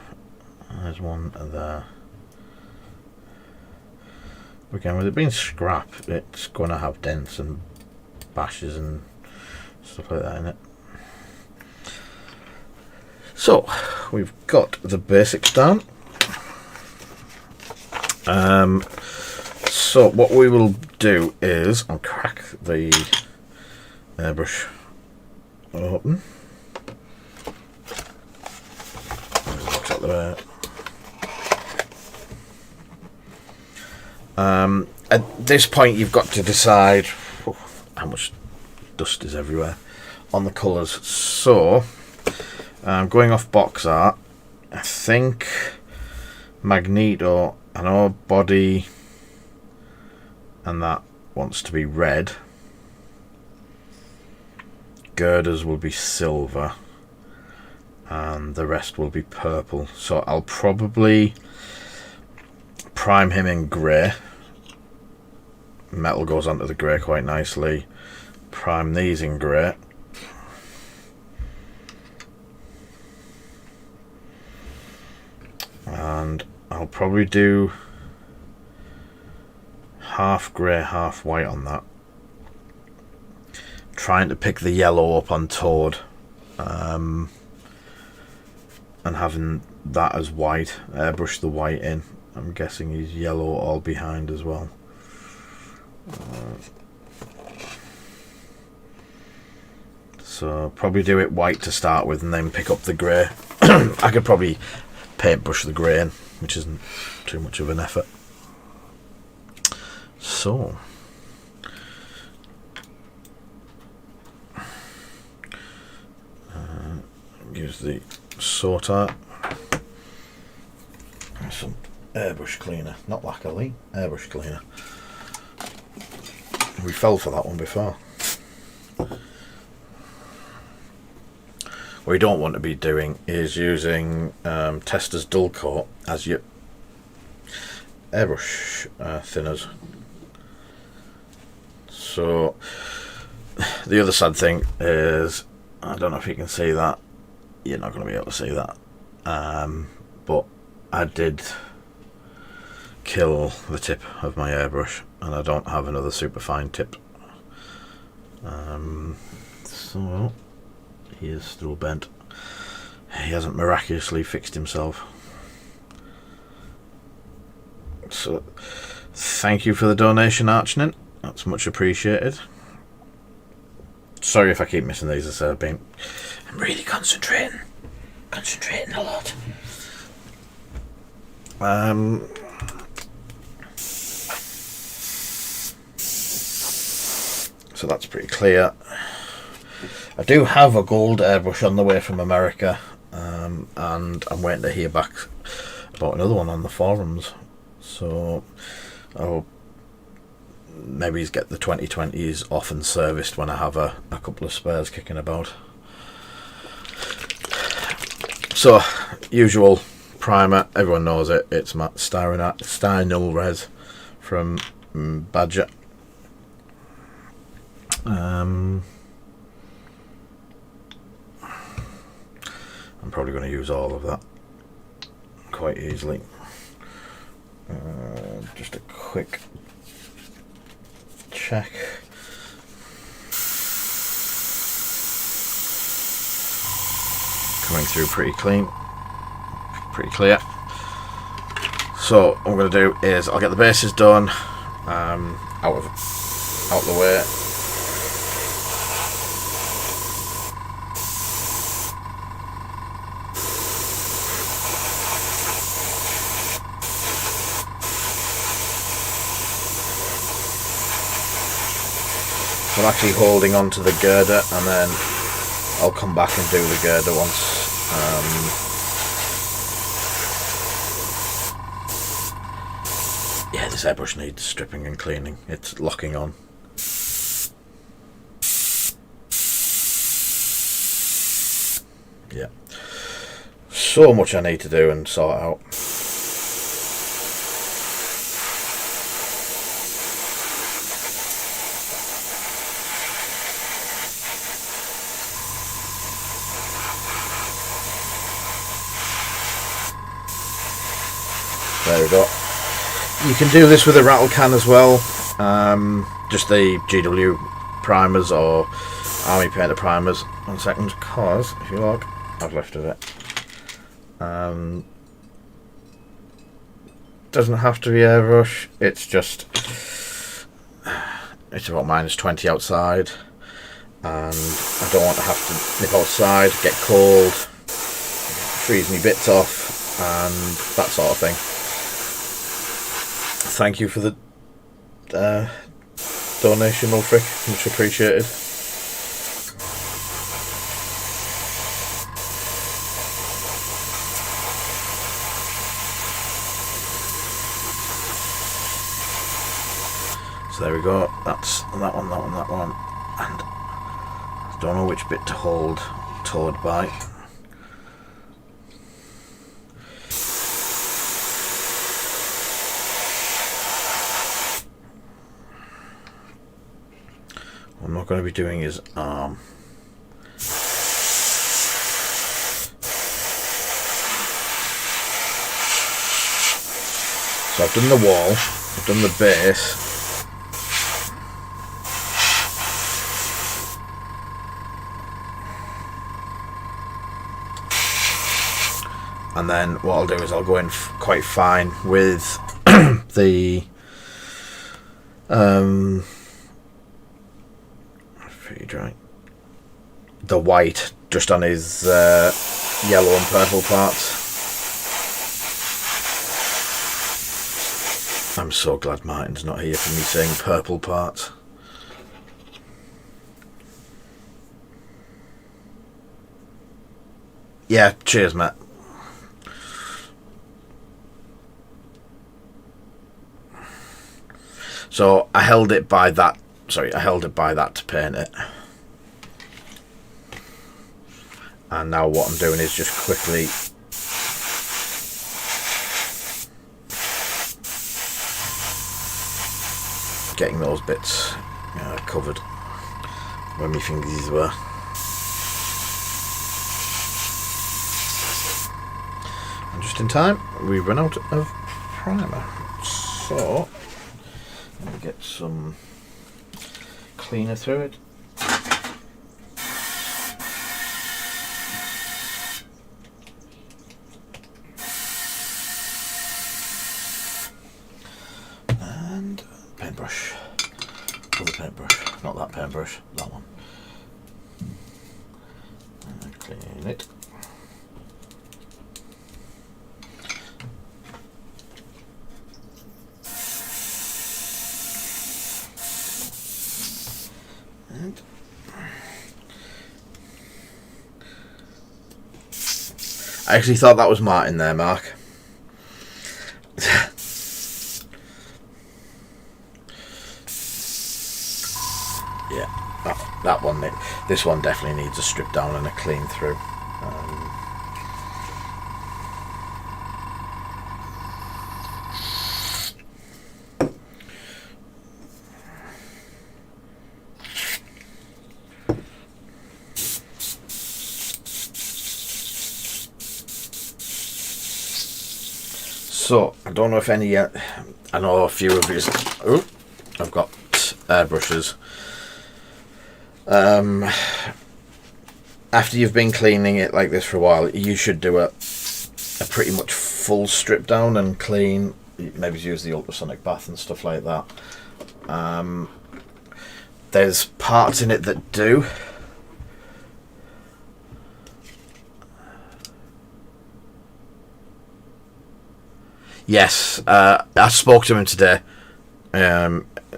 Speaker 1: There's one there. Again, with it being scrap, it's going to have dents and bashes and stuff like that in it. So we've got the basics down. So what we will do is I'll crack the airbrush open. Out the way. At this point, you've got to decide how much dust is everywhere on the colours. So, going off box art, I think Magneto, I know body and that wants to be red. Girders will be silver and the rest will be purple. So I'll probably prime him in grey. Metal goes onto the grey quite nicely. Prime these in grey. And I'll probably do half grey, half white on that. Trying to pick the yellow up on Toad, and having that as white. Airbrush the white in. I'm guessing he's yellow all behind as well. So probably do it white to start with and then pick up the grey. I could probably paintbrush the grey in, which isn't too much of an effort. So use the sort art. Some airbrush cleaner, not lacquer, airbrush cleaner. We fell for that one before. What you don't want to be doing is using Tester's dull coat as your airbrush thinners. So the other sad thing is, I don't know if you can see that. You're not going to be able to see that. But I did kill the tip of my airbrush, and I don't have another super fine tip. So he is still bent. He hasn't miraculously fixed himself. So thank you for the donation, Archnin. That's much appreciated. Sorry if I keep missing these. I'm really concentrating a lot. So that's pretty clear. I do have a gold airbrush on the way from America, and I'm waiting to hear back about another one on the forums. So I'll maybe get the 2020s off and serviced when I have a couple of spares kicking about. So, usual primer, everyone knows it. It's my Stynil Res from Badger. I'm probably going to use all of that quite easily. Just a quick check. Coming through pretty clean, pretty clear. So what I'm going to do is I'll get the bases done, out of the way. I'm actually holding on to the girder, and then I'll come back and do the girder once. Yeah, this airbrush needs stripping and cleaning. It's locking on. Yeah. So much I need to do and sort out. There we go. You can do this with a rattle can as well. Just the GW primers or Army Painter primers. 1 second, cause if you look, I've lifted it. Doesn't have to be airbrush. It's just, it's about -20 outside, and I don't want to have to nip outside, get cold, freeze me bits off, and that sort of thing. Thank you for the donation, Ulfric. Much appreciated. So there we go. That's that one, that one, that one. And I don't know which bit to hold towed by. What I'm not going to be doing is arm. So I've done the wall, I've done the base. And then what I'll do is I'll go in quite fine with the the white just on his yellow and purple parts. I'm so glad Martin's not here for me saying purple parts. Yeah, cheers, Matt. So I held it by that. Sorry, I held it by that to paint it. And now what I'm doing is just quickly just getting those bits covered where my fingers were. And just in time, we run out of primer. So, let me get some cleaner through it. And paintbrush. Other paintbrush. Not that paintbrush, that one. And clean it. And I actually thought that was Martin there, Mark. Yeah, that one. This one definitely needs a strip down and a clean through. So, I don't know if any yet. I know a few of you. Oh, I've got airbrushes. After you've been cleaning it like this for a while, you should do a pretty much full strip down and clean. Maybe use the ultrasonic bath and stuff like that. There's parts in it that do. Yes, I spoke to him today.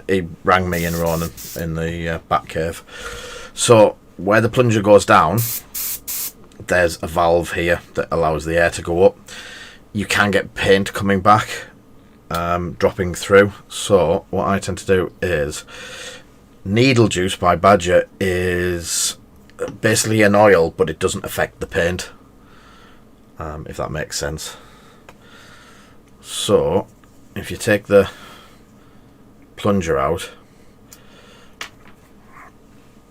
Speaker 1: He rang me and Ronan in the back cave. So where the plunger goes down, there's a valve here that allows the air to go up. You can get paint coming back, dropping through. So what I tend to do is Needle Juice by Badger is basically an oil, but it doesn't affect the paint, if that makes sense. So, if you take the plunger out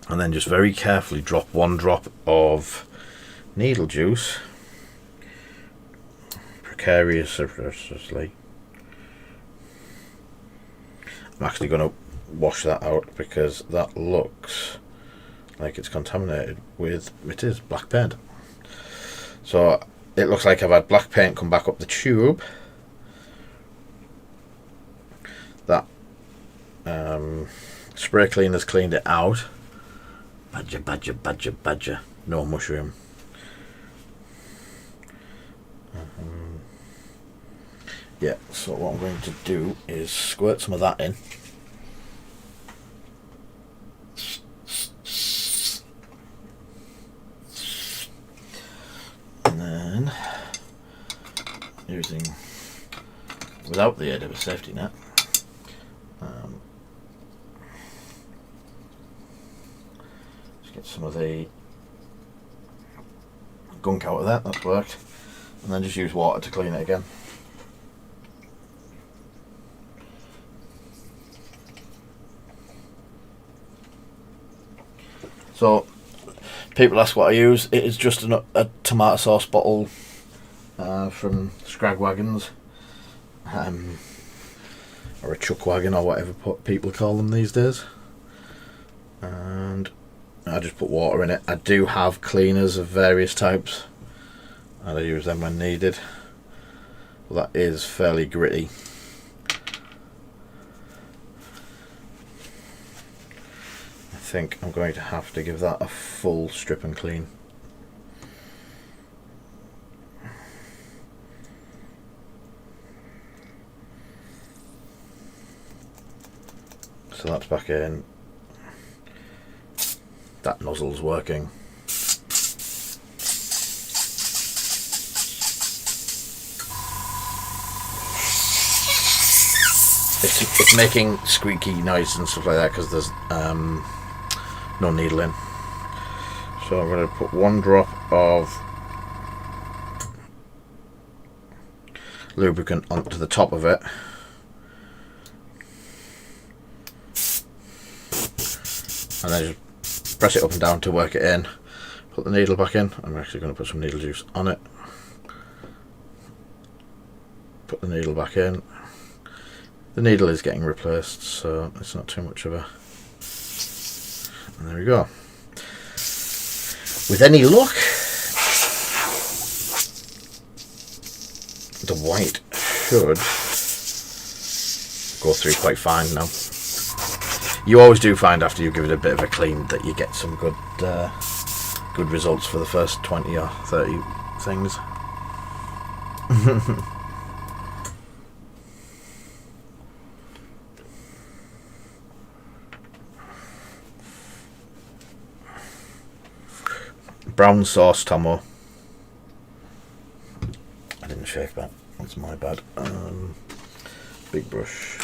Speaker 1: and then just very carefully drop one drop of needle juice, precariously. I'm actually going to wash that out because that looks like it's contaminated with, it is black paint. So, it looks like I've had black paint come back up the tube. That spray cleaner's cleaned it out. Badger, badger, badger, badger. No mushroom. Yeah, so what I'm going to do is squirt some of that in. And then, using, without the aid of a safety net, just get some of the gunk out of that, that's worked, and then just use water to clean it again. So, people ask what I use. It is just a tomato sauce bottle from Scragwagons. Or a chuck wagon, or whatever people call them these days. And I just put water in it. I do have cleaners of various types, and I use them when needed. Well, that is fairly gritty. I think I'm going to have to give that a full strip and clean. So that's back in. That nozzle's working. It's making squeaky noise and stuff like that because there's no needle in. So I'm going to put one drop of lubricant onto the top of it. and then just press it up and down to work it in. Put the needle back in. I'm actually going to put some needle juice on it. Put the needle back in. The needle is getting replaced, so it's not too much of a... And there we go. With any luck, the white should go through quite fine now. You always do find after you give it a bit of a clean that you get some good good results for the first 20 or 30 things. Brown sauce, Tomo. I didn't shake that. That's my bad. Big brush.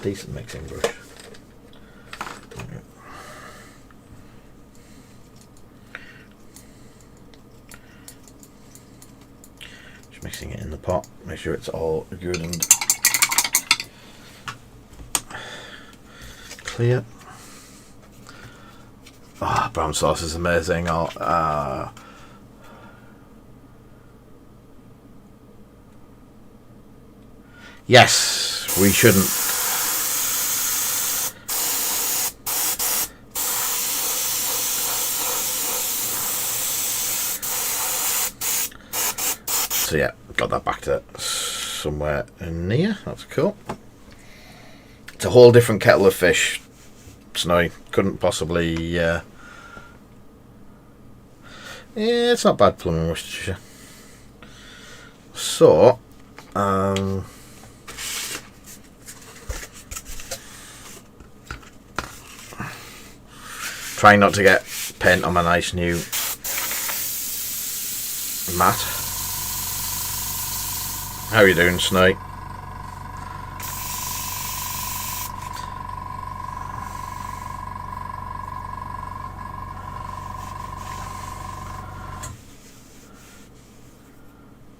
Speaker 1: Decent mixing brush. Just mixing it in the pot. Make sure it's all good and clear. Ah, brown sauce is amazing. Yes, we shouldn't. So yeah, got that back to somewhere in here. That's cool. It's a whole different kettle of fish. Snowy couldn't possibly. Yeah, it's not bad, Plum and Worcestershire. So, trying not to get paint on my nice new mat. How are you doing, Snowy?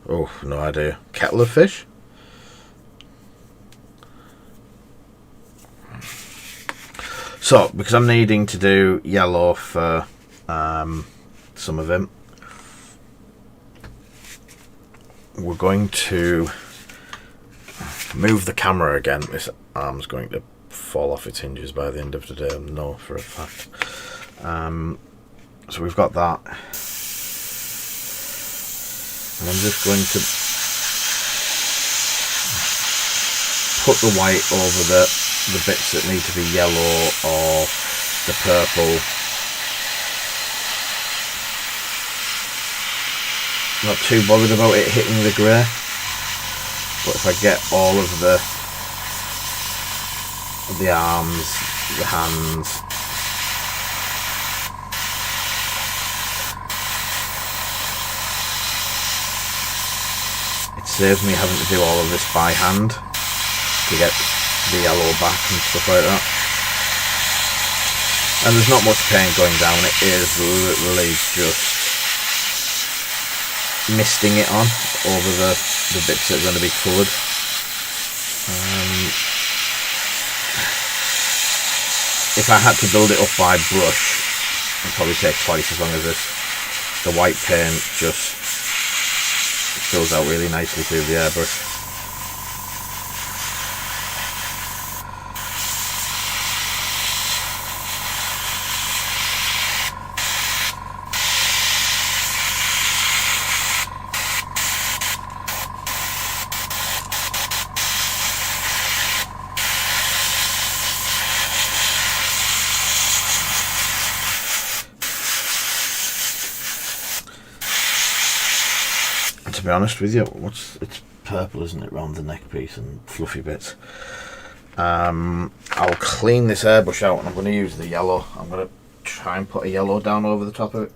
Speaker 1: Oh, no idea. Kettle of fish? So, because I'm needing to do yellow for some of them, we're going to move the camera again. This arm's going to fall off its hinges by the end of the day, I know for a fact. So we've got that. And I'm just going to put the white over the bits that need to be yellow or the purple. Not too bothered about it hitting the grey, but if I get all of the arms, the hands, it saves me having to do all of this by hand to get the yellow back and stuff like that. And there's not much paint going down, it is literally just misting it on over the bits that are going to be coloured. If I had to build it up by brush, it'd probably take twice as long as this. The white paint just fills out really nicely through the airbrush. To be honest with you, it's purple, isn't it, round the neck piece and fluffy bits. I'll clean this airbrush out and I'm going to use the yellow. I'm going to try and put a yellow down over the top of it.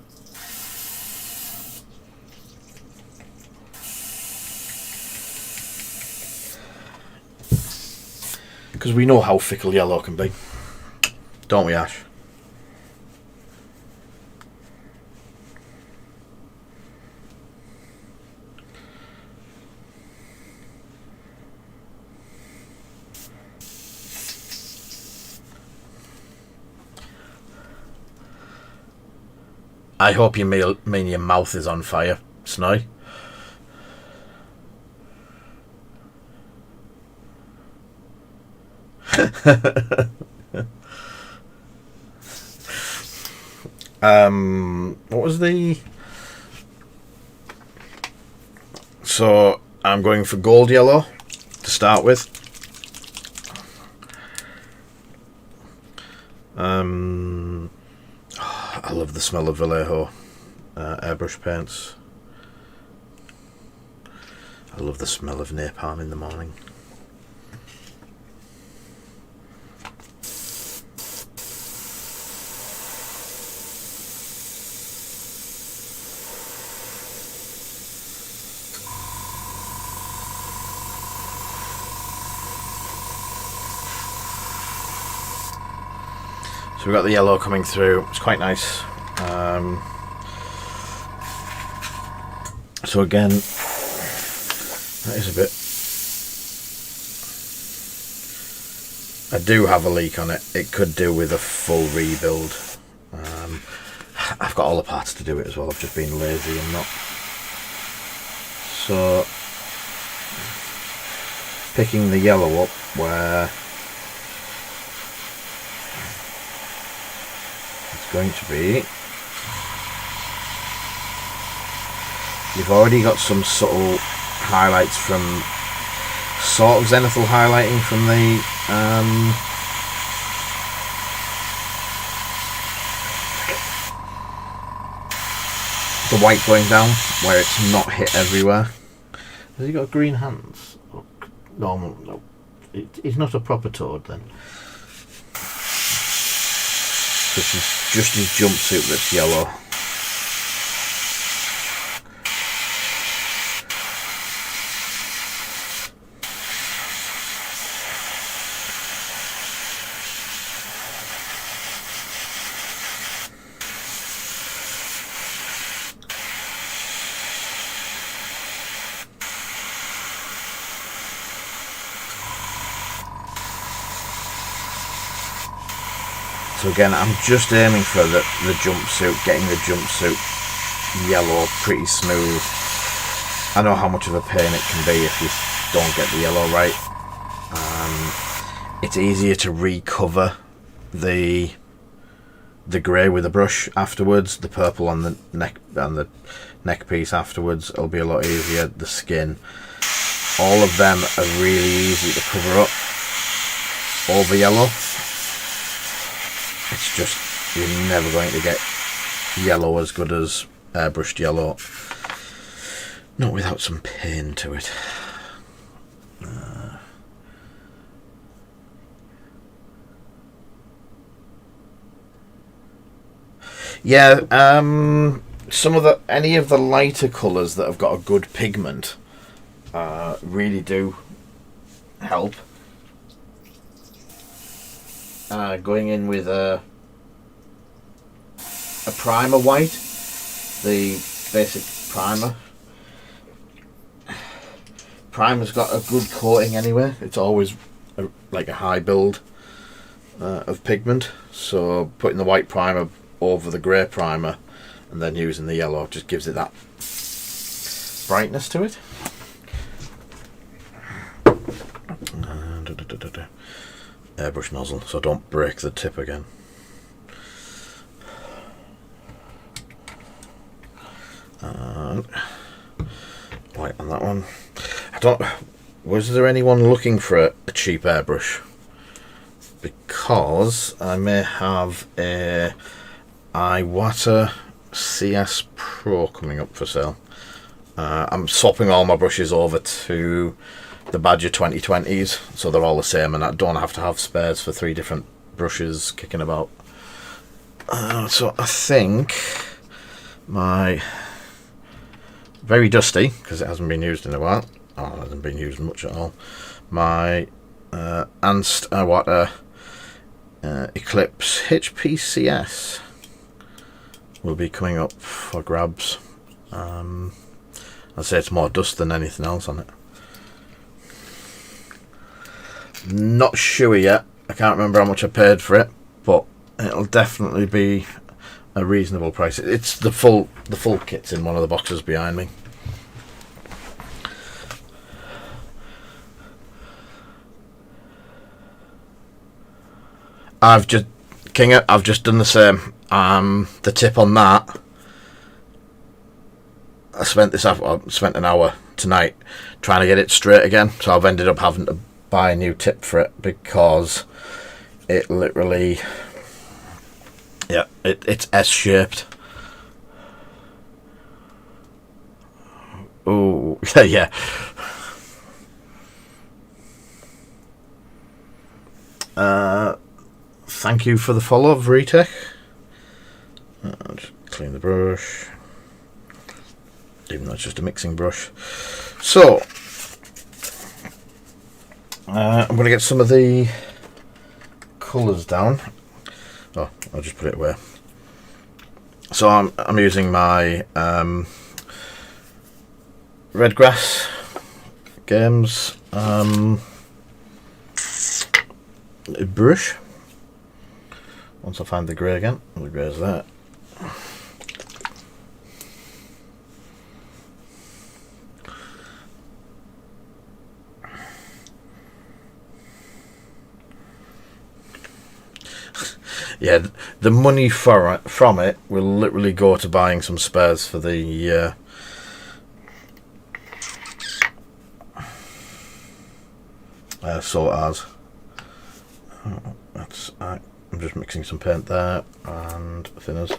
Speaker 1: Because we know how fickle yellow can be, don't we, Ash? I hope you mean your mouth is on fire, Snowy. What was the... So, I'm going for gold yellow to start with. I love the smell of Vallejo airbrush paints. I love the smell of napalm in the morning. So we've got the yellow coming through. It's quite nice. So again, that is a bit... I do have a leak on it. It could do with a full rebuild. I've got all the parts to do it as well. I've just been lazy and not. So picking the yellow up where it's going to be. You've already got some subtle highlights from sort of zenithal highlighting from the white going down where it's not hit everywhere. Has he got green hands? Oh, normal? No, he's not a proper toad then. This is just his jumpsuit that's yellow. So again, I'm just aiming for the jumpsuit, getting the jumpsuit yellow pretty smooth. I know how much of a pain it can be if you don't get the yellow right. It's easier to recover the grey with a brush afterwards. The purple on the neck piece afterwards, it'll be a lot easier. The skin, all of them are really easy to cover up over yellow. It's just, you're never going to get yellow as good as airbrushed yellow. Not without some pain to it. Yeah, any of the lighter colours that have got a good pigment really do help. Going in with a primer white, the basic primer. Primer's got a good coating anyway. It's always like a high build of pigment. So putting the white primer over the grey primer and then using the yellow just gives it that brightness to it. Airbrush nozzle, so don't break the tip again. White on that one. Was there anyone looking for a cheap airbrush? Because I may have a Iwata CS Pro coming up for sale. I'm swapping all my brushes over to the Badger 2020s, so they're all the same, and I don't have to have spares for 3 different brushes kicking about. So I think my very dusty, because it hasn't been used in a while. Oh, it hasn't been used much at all. My Ernst Iwata Eclipse HPCS will be coming up for grabs. I'd say it's more dust than anything else on it. Not sure yet. I can't remember how much I paid for it, but it'll definitely be a reasonable price. It's the full kit's in one of the boxes behind me. I've just done the same. The tip on that, I spent an hour tonight trying to get it straight again, so I've ended up having to buy a new tip for it because it literally, yeah, it's S-shaped. Oh, yeah. Thank you for the follow, Retech. I'll just clean the brush, even though it's just a mixing brush. So, I'm going to get some of the colours down. Oh, I'll just put it away. So I'm using my Redgrass Games brush. Once I find the grey again, the grey's there. Yeah, the money from it will literally go to buying some spares for the sorters. I'm just mixing some paint there and thinners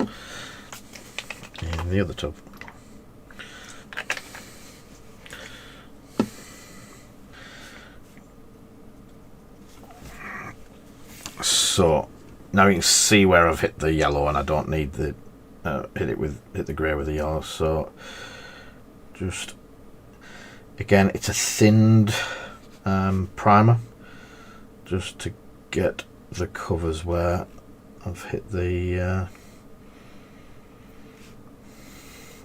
Speaker 1: in the other tub. So now you can see where I've hit the yellow, and I don't need the hit the grey with the yellow. So just again, it's a thinned primer just to get the covers where I've hit the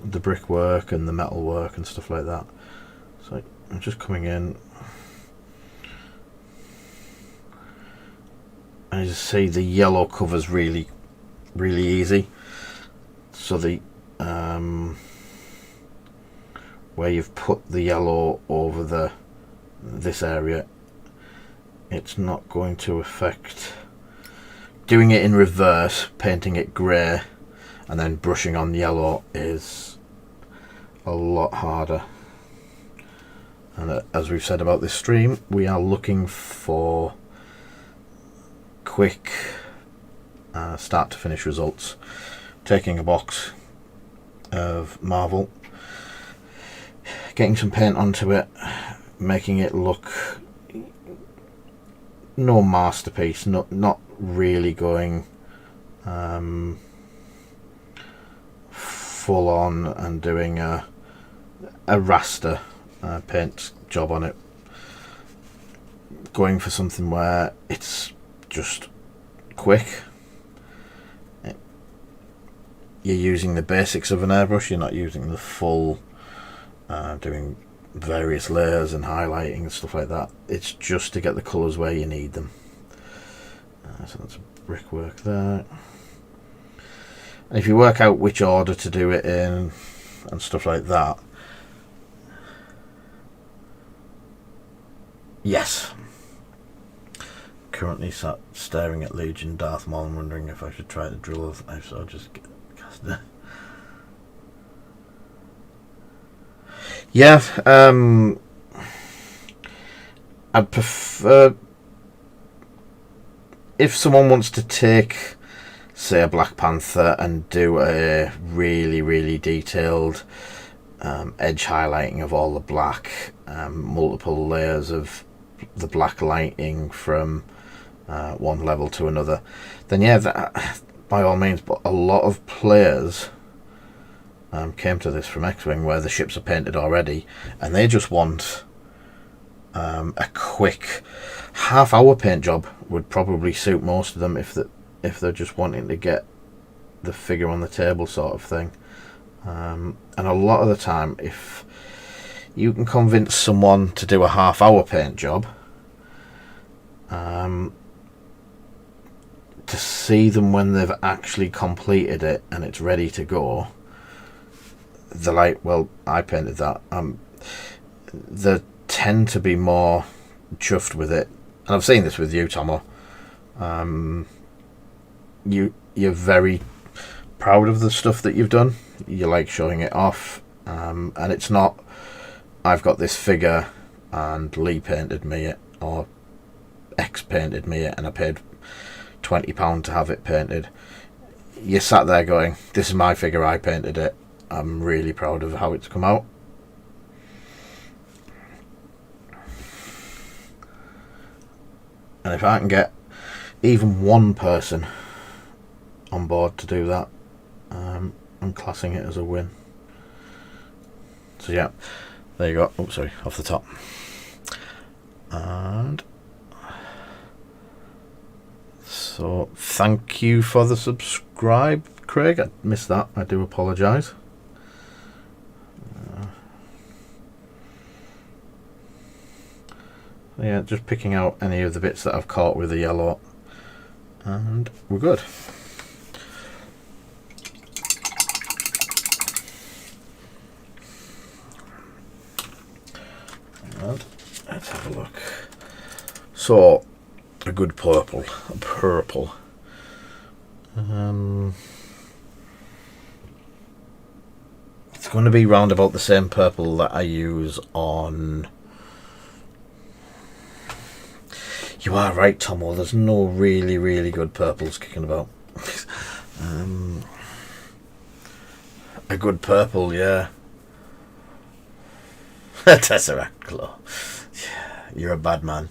Speaker 1: brickwork and the metal work and stuff like that. So I'm just coming in, and as you see, the yellow covers really easy. So the where you've put the yellow over this area, it's not going to affect. Doing it in reverse, painting it grey and then brushing on yellow is a lot harder. And as we've said about this stream, we are looking for quick start to finish results. Taking a box of Marvel, getting some paint onto it, making it look no masterpiece, not really going full on and doing a raster paint job on it. Going for something where it's just quick. You're using the basics of an airbrush, you're not using the full doing various layers and highlighting and stuff like that. It's just to get the colours where you need them. So that's brickwork there. And if you work out which order to do it in and stuff like that, yes. Currently sat staring at Legion Darth Maul and wondering if I should try to drill a knife, so I'll just cast it. Yeah, I'd prefer if someone wants to take, say, a Black Panther and do a really detailed edge highlighting of all the black, multiple layers of the black lighting from one level to another, then yeah, that, by all means. But a lot of players came to this from X-Wing, where the ships are painted already, and they just want a quick half-hour paint job. Would probably suit most of them if they're just wanting to get the figure on the table sort of thing. And a lot of the time, if you can convince someone to do a half-hour paint job, to see them when they've actually completed it and it's ready to go, they're like, well, I painted that. They tend to be more chuffed with it, and I've seen this with you, Tomo. You're very proud of the stuff that you've done. You like showing it off, and it's not, I've got this figure and Lee painted me it, or X painted me it, and I paid £20 to have it painted. You sat there going, this is my figure, I painted it, I'm really proud of how it's come out. And if I can get even one person on board to do that, I'm classing it as a win. So yeah, there you go. Oh, sorry, off the top. And so thank you for the subscribe, Craig. I missed that. I do apologise. Yeah, just picking out any of the bits that I've caught with the yellow, and we're good. And let's have a look. So, a good purple. It's going to be round about the same purple that I use on... You are right, Tomo, there's no really, really good purples kicking about. A good purple, yeah. Tesseract Glow. Yeah, you're a bad man.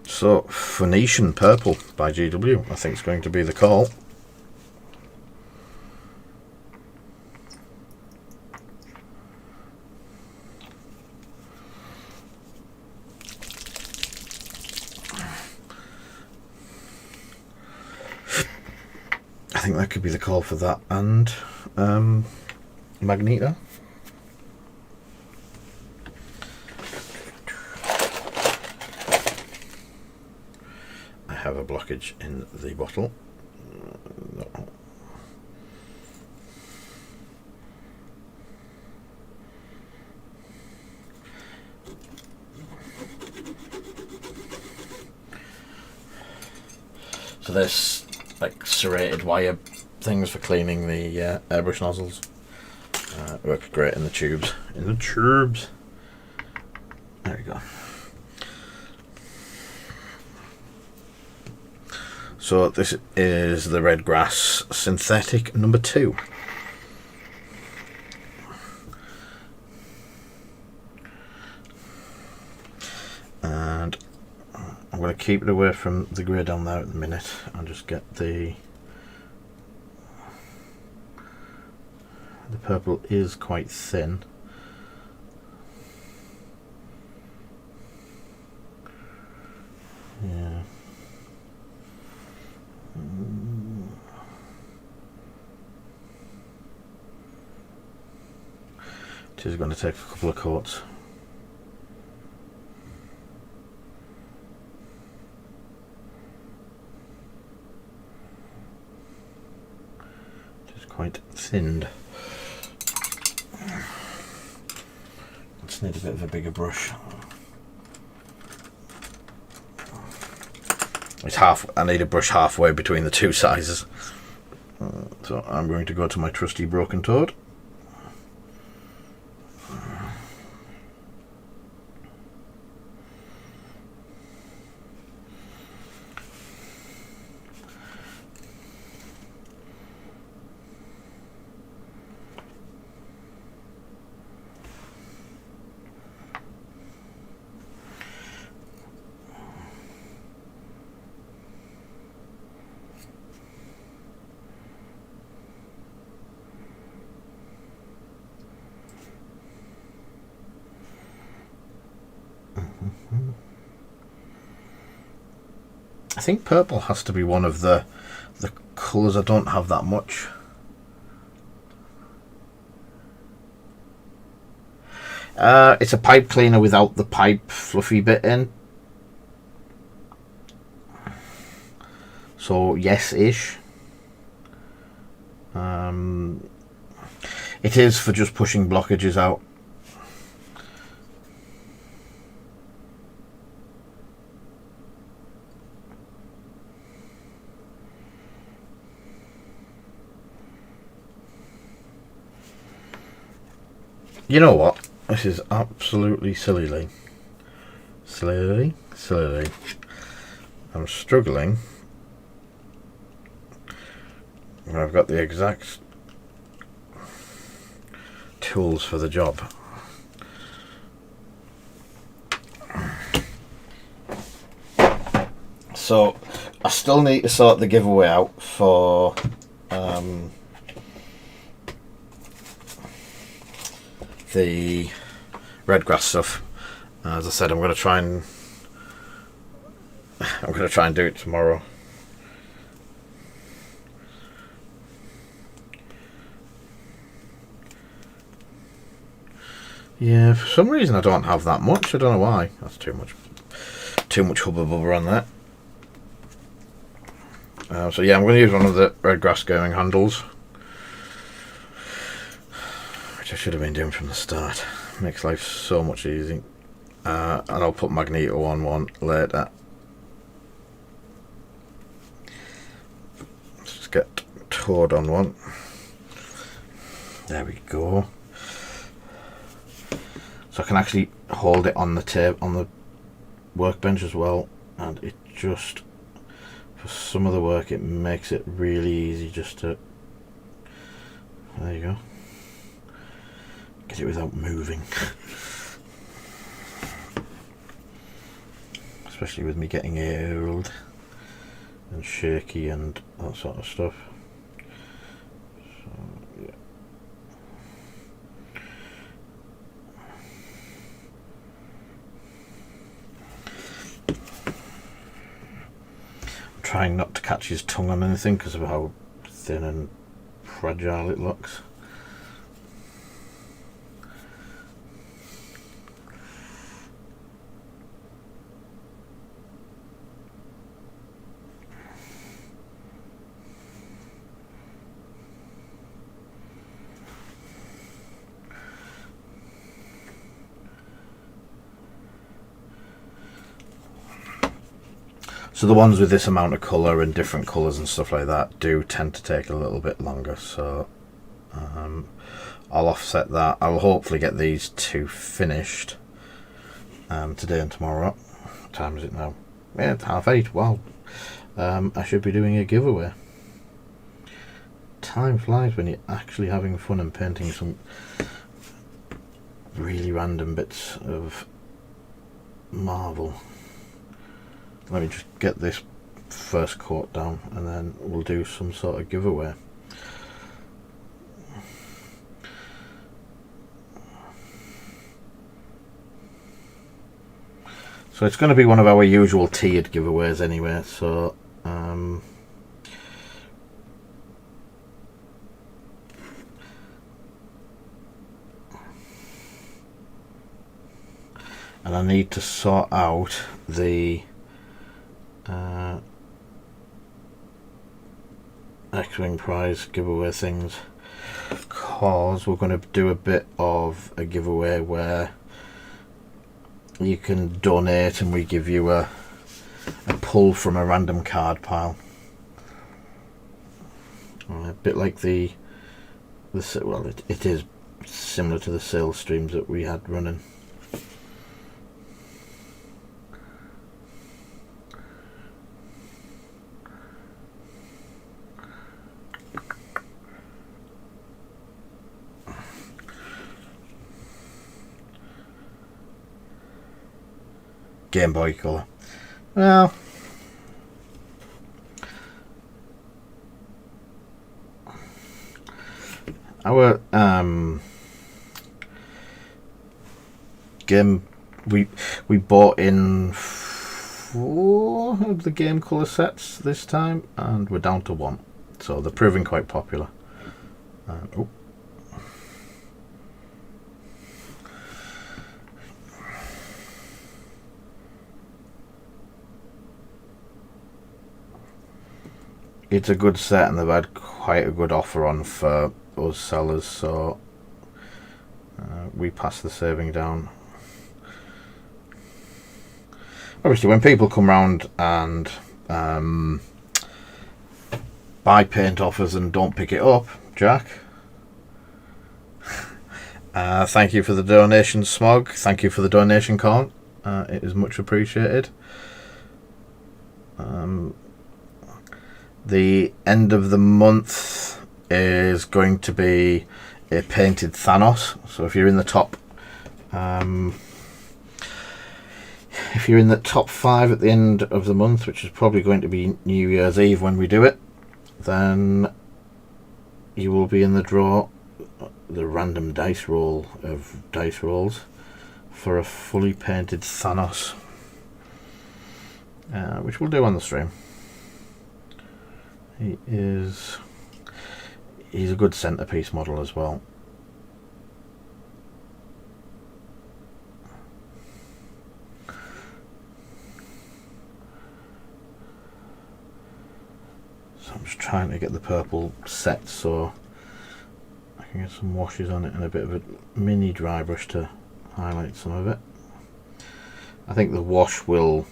Speaker 1: So, Phoenician Purple by GW, I think is going to be the call. I think that could be the call for that, and Magneto. I have a blockage in the bottle. No. So there's like serrated wire things for cleaning the airbrush nozzles. Works great in the tubes. There we go. So this is the Red Grass Synthetic number 2. And I'm going to keep it away from the grey down there at the minute. I'll just get the purple is quite thin. Yeah. It is going to take a couple of coats. It is quite thinned. Just need a bit of a bigger brush. It's I need a brush halfway between the two sizes. So I'm going to go to my trusty Broken Toad. I think purple has to be one of the colours I don't have that much. It's a pipe cleaner without the pipe fluffy bit in. So yes-ish. It is for just pushing blockages out. You know what? This is absolutely silly. Silly. I'm struggling. I've got the exact tools for the job. So I still need to sort the giveaway out for the red grass stuff. As I said, I'm going to try and do it tomorrow. Yeah, for some reason I don't have that much. I don't know why. That's too much hubba bubba on that. So yeah, I'm going to use one of the red grass going handles, which I should have been doing from the start. Makes life so much easier. And I'll put Magneto on one later. Let's just get Toad on one. There we go. So I can actually hold it on the tape on the workbench as well, and it just, for some of the work, it makes it really easy just to, there you go, get it without moving. Especially with me getting old and shaky and that sort of stuff. So, yeah. I'm trying not to catch his tongue on anything because of how thin and fragile it looks. So the ones with this amount of colour and different colours and stuff like that do tend to take a little bit longer, so I'll offset that. I'll hopefully get these two finished today and tomorrow. What time is it now? Yeah, it's 8:30. Wow. I should be doing a giveaway. Time flies when you're actually having fun and painting some really random bits of Marvel. Let me just get this first coat down and then we'll do some sort of giveaway. So it's going to be one of our usual tiered giveaways anyway, so and I need to sort out the X-Wing prize giveaway things, because we're going to do a bit of a giveaway where you can donate and we give you a pull from a random card pile, a bit like the well, it is similar to the sales streams that we had running. Game Boy Color. Well, our game we bought in 4 of the game colour sets this time, and we're down to 1. So they're proving quite popular. Oh. It's a good set, and they've had quite a good offer on for us sellers, so we pass the saving down. Obviously, when people come round and buy paint offers and don't pick it up, Jack, thank you for the donation, Smog. Thank you for the donation, Con. It is much appreciated. The end of the month is going to be a painted Thanos. So if you're in the top, if you're in the top 5 at the end of the month, which is probably going to be New Year's Eve when we do it, then you will be in the draw, the random dice roll of dice rolls, for a fully painted Thanos, which we'll do on the stream. He's a good centerpiece model as well. So I'm just trying to get the purple set so I can get some washes on it and a bit of a mini dry brush to highlight some of it. I think the wash will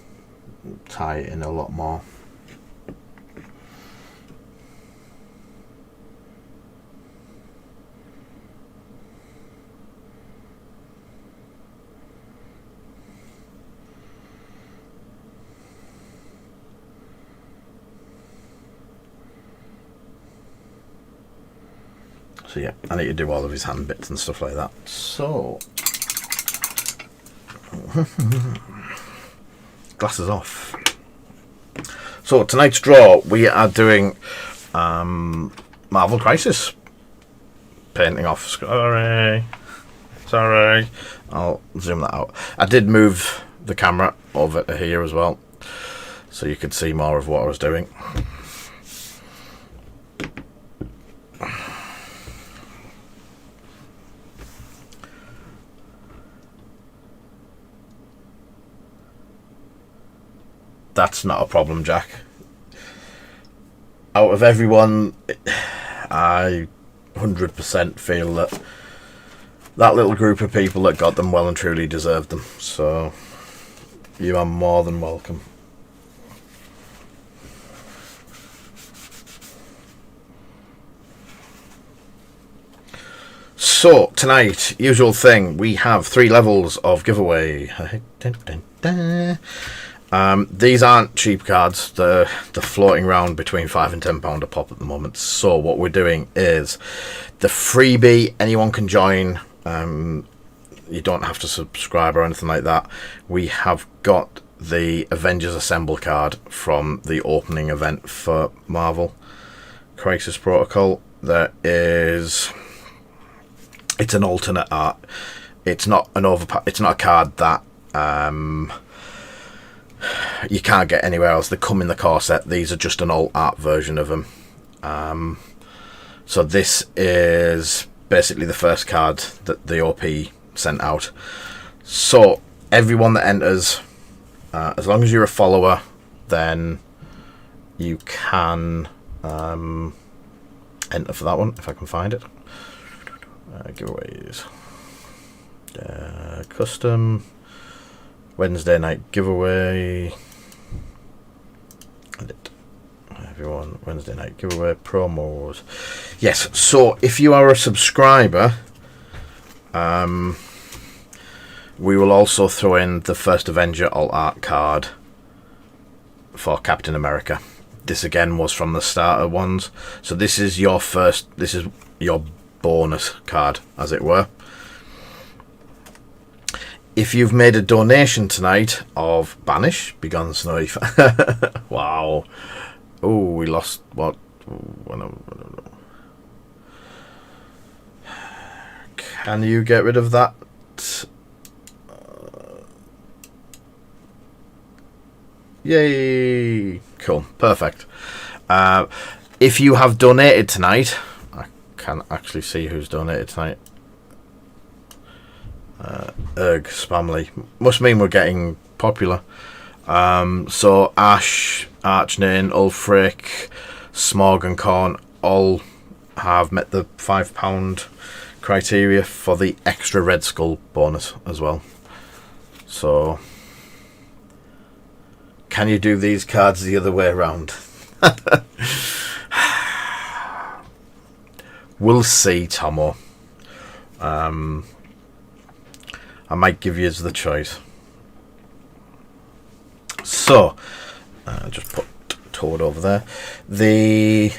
Speaker 1: tie it in a lot more. So yeah, I need to do all of his hand bits and stuff like that. So glasses off. So tonight's draw, we are doing Marvel Crisis. Painting off. Sorry. I'll zoom that out. I did move the camera over to here as well, so you could see more of what I was doing. That's not a problem, Jack. Out of everyone, I 100% feel that that little group of people that got them well and truly deserved them. So you are more than welcome. So tonight, usual thing, we have 3 levels of giveaway. These aren't cheap cards. They're floating around between £5 and £10 a pop at the moment. So what we're doing is the freebie. Anyone can join. You don't have to subscribe or anything like that. We have got the Avengers Assemble card from the opening event for Marvel Crisis Protocol. It's an alternate art. It's not it's not a card that you can't get anywhere else. They come in the core set. These are just an alt art version of them. So this is basically the first card that the OP sent out. So everyone that enters, as long as you're a follower, then you can enter for that one, if I can find it. Giveaways. Custom. Wednesday night giveaway. Everyone, Wednesday night giveaway promos. Yes, so if you are a subscriber, we will also throw in the first Avenger alt art card for Captain America. This again was from the starter ones. So this is your bonus card, as it were. If you've made a donation tonight of Banish, Begone Snowy. Wow. Oh, we lost what? Can you get rid of that? Yay! Cool, perfect. If you have donated tonight, I can't actually see who's donated tonight. Spamly must mean we're getting popular. So Ash, Archnane, Ulfric, Smog and Korn all have met the £5 criteria for the extra Red Skull bonus as well. So can you do these cards the other way around? We'll see, Tomo. I might give you the choice. So, just put Toad over there. The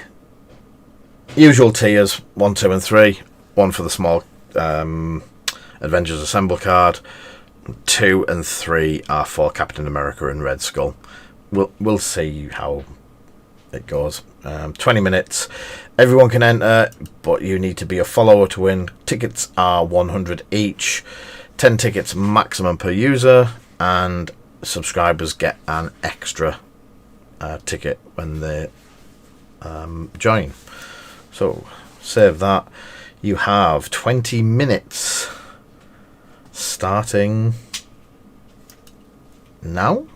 Speaker 1: usual tiers 1, 2, and 3. 1 for the small Avengers Assemble card. 2 and 3 are for Captain America and Red Skull. We'll see how it goes. 20 minutes. Everyone can enter, but you need to be a follower to win. Tickets are 100 each. 10 tickets maximum per user, and subscribers get an extra ticket when they join. So save that. You have 20 minutes starting now.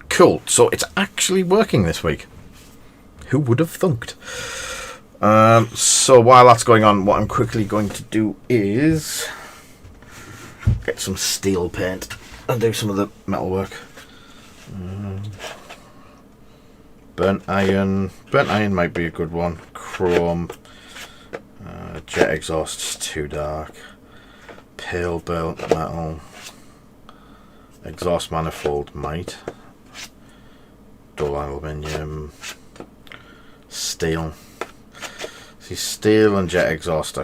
Speaker 1: Cool, so it's actually working this week. Who would have thunked? So while that's going on, what I'm quickly going to do is get some steel paint and do some of the metal work. Burnt iron might be a good one. Chrome, jet exhaust, too dark. Pale burnt metal, exhaust manifold might. Dull aluminium, steel. See, steel and jet exhaust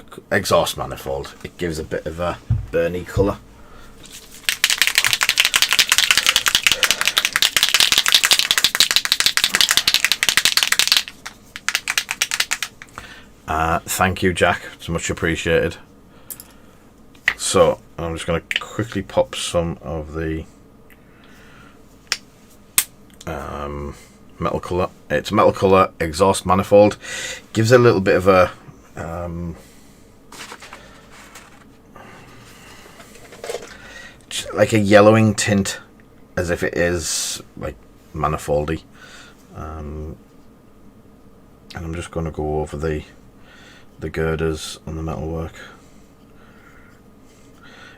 Speaker 1: manifold. It gives a bit of a burny colour. Thank you, Jack. It's much appreciated. So I'm just going to quickly pop some of the metal colour. It's metal colour exhaust manifold. Gives a little bit of a like a yellowing tint, as if it is like manifoldy. And I'm just going to go over the girders and the metalwork.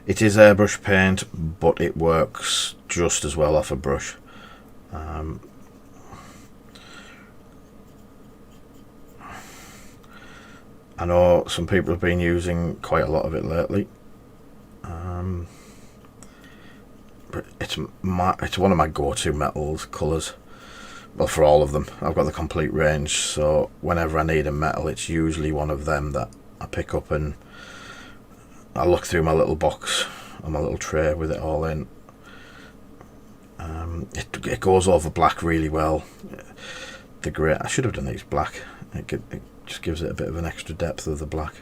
Speaker 1: It is airbrush paint, but it works just as well off a brush. I know some people have been using quite a lot of it lately, but it's one of my go-to metals colours. Well, for all of them, I've got the complete range, so whenever I need a metal, it's usually one of them that I pick up, and I look through my little box on my little tray with it all in. It goes over black really well. The grey, I should have done these black. It just gives it a bit of an extra depth of the black.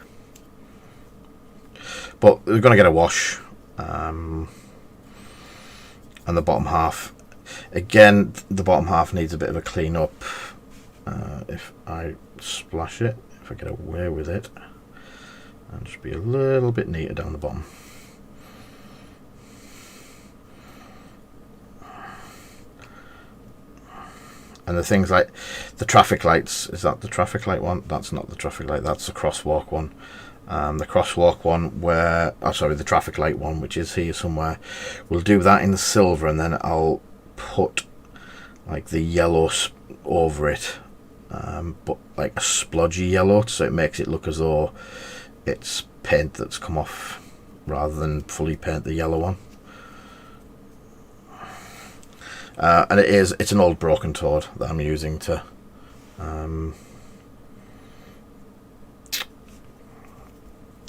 Speaker 1: But we're going to get a wash, and the bottom half. Again, the bottom half needs a bit of a clean up. If I splash it, if I get away with it, and just be a little bit neater down the bottom. And the things like the traffic lights, is that the traffic light one? That's not the traffic light, that's the crosswalk one. The crosswalk one where, the traffic light one, which is here somewhere, we'll do that in the silver, and then I'll put like the yellow over it, but like a splodgy yellow, so it makes it look as though it's paint that's come off rather than fully paint the yellow one. And it's an old broken toad that I'm using to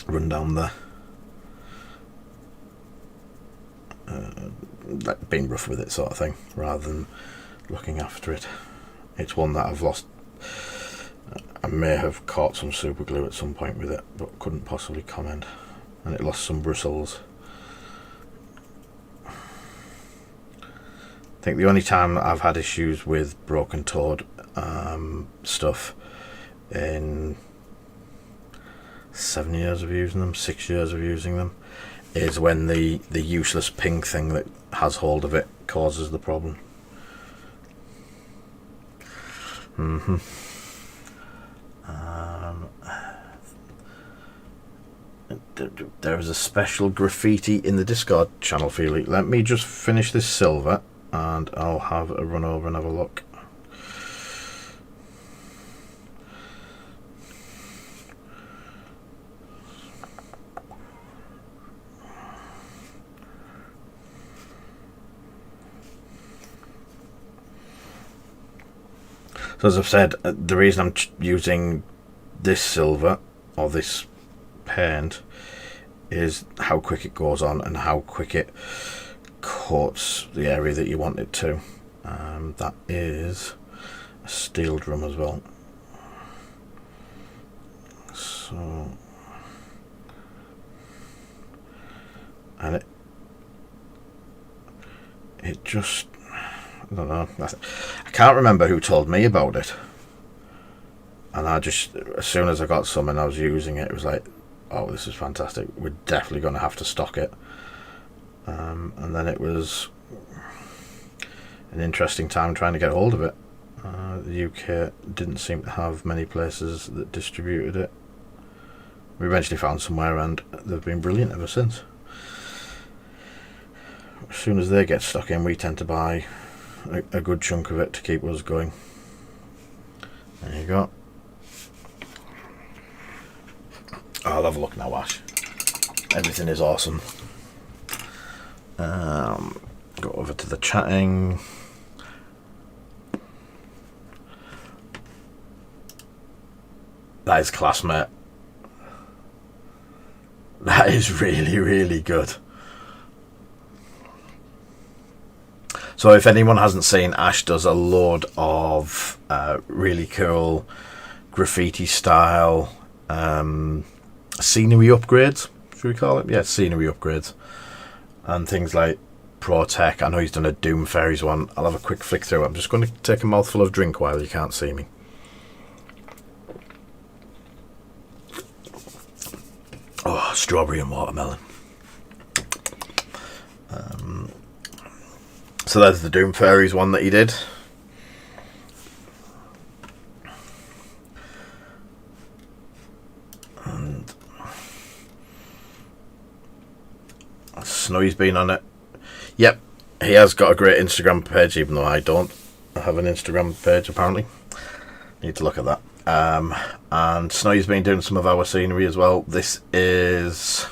Speaker 1: run down the like being rough with it sort of thing, rather than looking after it. It's one that I've lost I may have caught some super glue at some point with it, but couldn't possibly comment. And it lost some bristles. I think the only time I've had issues with broken toed stuff in 7 years of using them, 6 years of using them, is when the useless pink thing that has hold of it causes the problem. There is a special graffiti in the Discord channel, Feely. Let me just finish this silver and I'll have a run over and have a look. So as I've said, the reason I'm using this silver or this paint is how quick it goes on and how quick it coats the area that you want it to. That is a steel drum as well. So, and it just, I don't know, I can't remember who told me about it, and I just, as soon as I got some and I was using it, it was like, oh, this is fantastic, we're definitely going to have to stock it. And then it was an interesting time trying to get hold of it. The UK didn't seem to have many places that distributed it. We eventually found somewhere and they've been brilliant ever since. As soon as they get stuck in, we tend to buy a good chunk of it to keep us going. There you go. I'll have a look now, Ash. Everything is awesome. Go over to the chatting. That is class, mate. That is really, really good. So if anyone hasn't seen, Ash does a load of really cool graffiti style scenery upgrades, should we call it? Yeah, scenery upgrades. And things like Pro Tech. I know he's done a Doom Fairies one. I'll have a quick flick through. I'm just going to take a mouthful of drink while you can't see me. Oh, strawberry and watermelon. So there's the Doom Fairies one that he did. And Snowy's been on it. Yep, he has got a great Instagram page, even though I don't have an Instagram page apparently. Need to look at that. And Snowy's been doing some of our scenery as well. This is...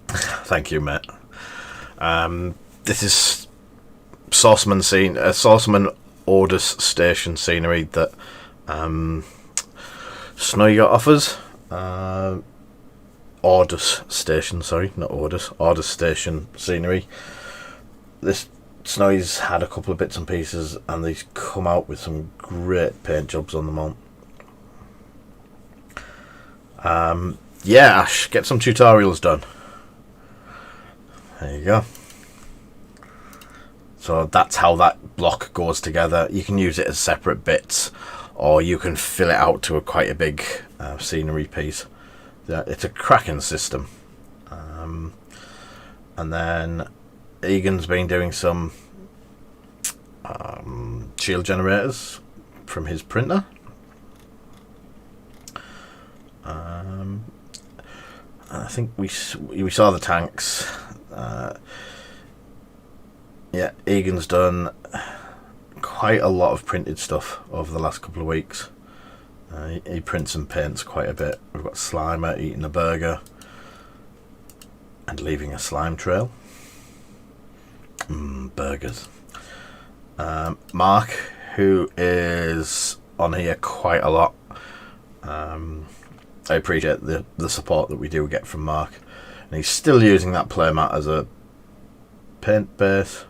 Speaker 1: Thank you, mate. This is Sauceman Orders Station scenery that Snowy got offers. Orders Station, sorry, not Orders. Orders Station scenery. This Snowy's had a couple of bits and pieces, and they've come out with some great paint jobs on them all. Yeah, Ash, get some tutorials done. There you go. So that's how that block goes together. You can use it as separate bits, or you can fill it out to quite a big scenery piece. Yeah, it's a cracking system. And then Egan's been doing some shield generators from his printer. I think we saw the tanks. Yeah, Egan's done quite a lot of printed stuff over the last couple of weeks. He prints and paints quite a bit. We've got Slimer eating a burger and leaving a slime trail. Burgers. Mark, who is on here quite a lot. I appreciate the support that we do get from Mark. And he's still using that playmat as a paint base.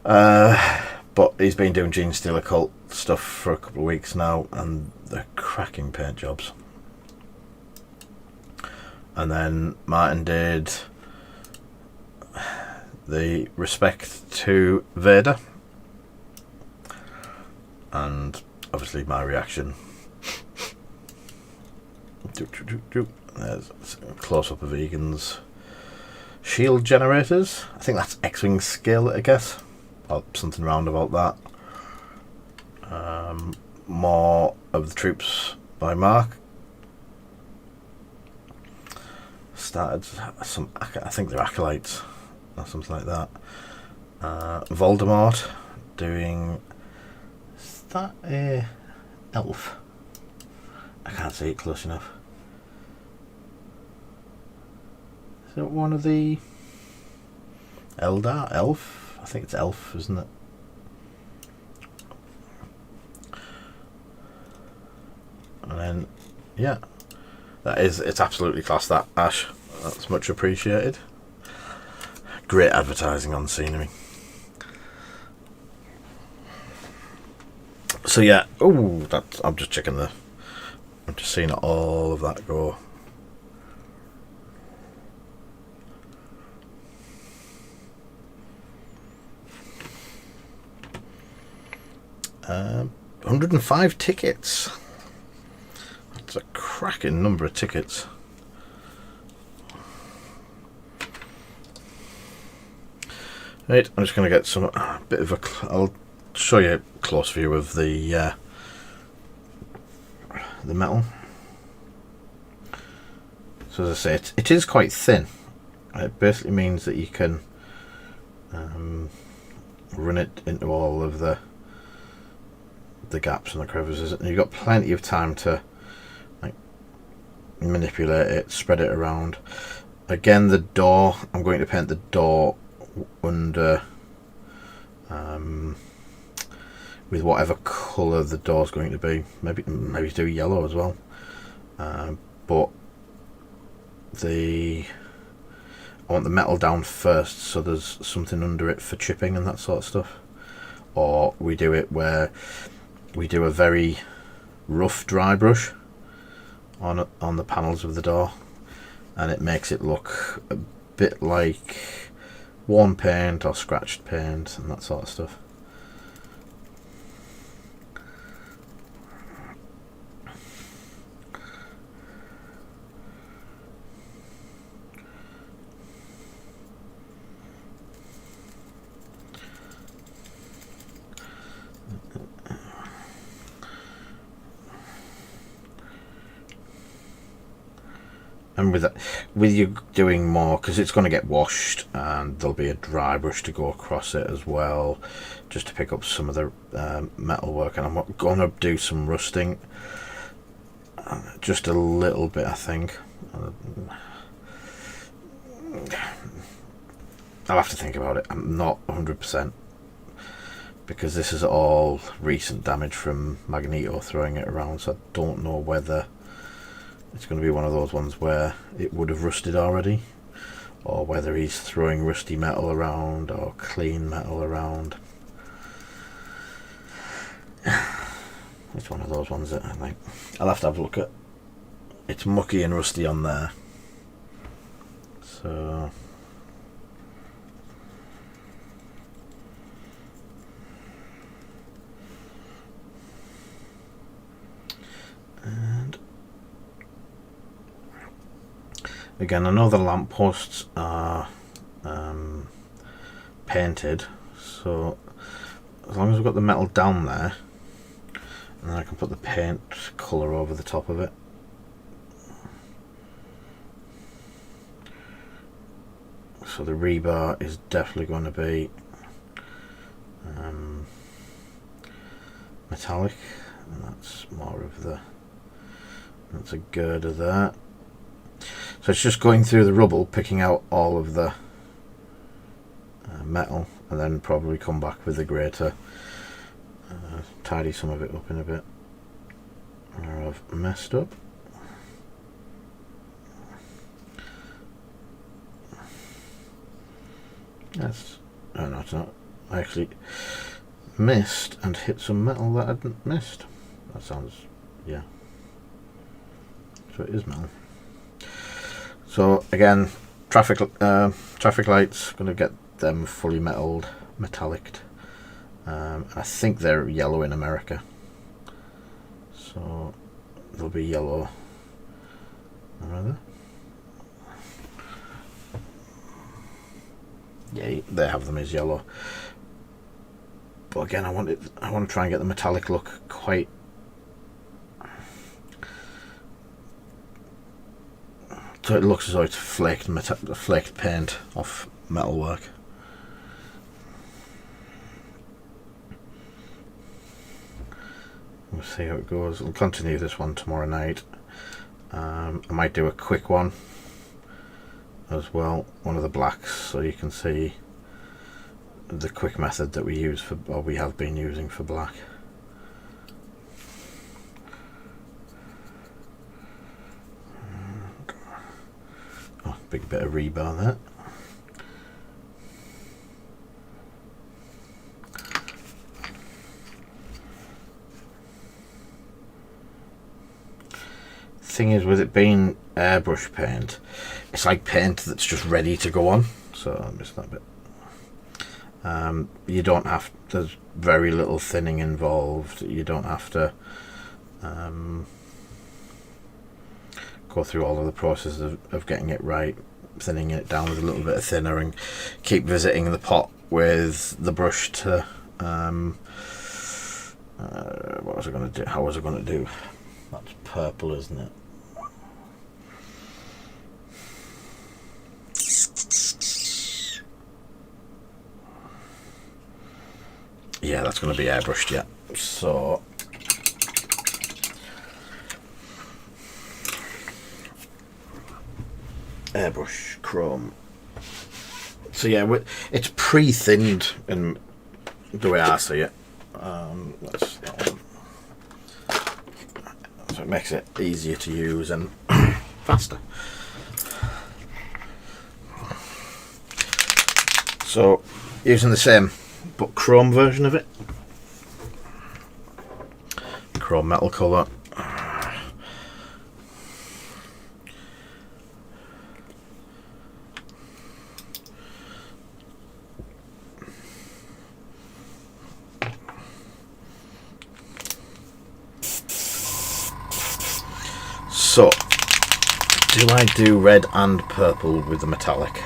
Speaker 1: But he's been doing Gene Steeler Cult stuff for a couple of weeks now, and they're cracking paint jobs. And then Martin did the Respect to Vader, and obviously my reaction. There's a close-up of Egan's shield generators. I think that's X-Wing scale, I guess, or something round about that. More of the troops by Mark. Started some, I think they're acolytes or something like that. Voldemort doing, is that a elf? I can't see it close enough. Is it one of the Eldar? Elf? I think it's elf, isn't it? And then, yeah, it's absolutely class, that Ash. That's much appreciated. Great advertising on scenery. So yeah, I'm just checking I'm just seeing all of that go. Um, 105 tickets. That's a cracking number of tickets. Right, I'm just going to get some bit of a. I'll show you a close view of the metal. So as I say, it is quite thin. It basically means that you can run it into all of the gaps and the crevices, and you've got plenty of time to like manipulate it, spread it around. Again, the door, I'm going to paint the door under with whatever colour the door's going to be. Maybe do yellow as well. But I want the metal down first, so there's something under it for chipping and that sort of stuff. Or we do it where we do a very rough dry brush on the panels of the door, and it makes it look a bit like worn paint or scratched paint and that sort of stuff. And with you doing more, because it's going to get washed, and there'll be a dry brush to go across it as well, just to pick up some of the metal work. And I'm going to do some rusting, just a little bit, I think. I'll have to think about it. I'm not 100%, because this is all recent damage from Magneto throwing it around, so I don't know whether it's going to be one of those ones where it would have rusted already, or whether he's throwing rusty metal around or clean metal around. It's one of those ones that I think I'll have to have a look at. It's mucky and rusty on there, so and again, I know the lampposts are painted, so as long as we've got the metal down there, and then I can put the paint colour over the top of it. So the rebar is definitely going to be metallic, and that's more of that's a girder there. So it's just going through the rubble, picking out all of the metal, and then probably come back with the grater, tidy some of it up in a bit where I've messed up. No, it's not. I actually missed and hit some metal that I hadn't missed. That sounds, yeah. So it is metal. So again, traffic lights, going to get them fully metalliced. I think they're yellow in America, so they'll be yellow. Rather. Yeah, they have them as yellow. But again, I want to try and get the metallic look quite. So it looks as though it's flaked paint off metalwork. We'll see how it goes. I'll continue this one tomorrow night. I might do a quick one as well, one of the blacks, so you can see the quick method that we use for, or we have been using for black. Oh, big bit of rebar there. Thing is, with it being airbrush paint, it's like paint that's just ready to go on. So I missed that bit. You don't have, there's very little thinning involved. You don't have to go through all of the process of getting it right, thinning it down with a little bit of thinner, and keep visiting the pot with the brush to what was I going to do? How was I going to do? That's purple, isn't it? Yeah, that's going to be airbrushed, yeah. So Airbrush Chrome. So yeah, it's pre-thinned in the way I see it. That's that one. So it makes it easier to use and faster. So using the same but chrome version of it, chrome metal colour. So, do I do red and purple with the metallic?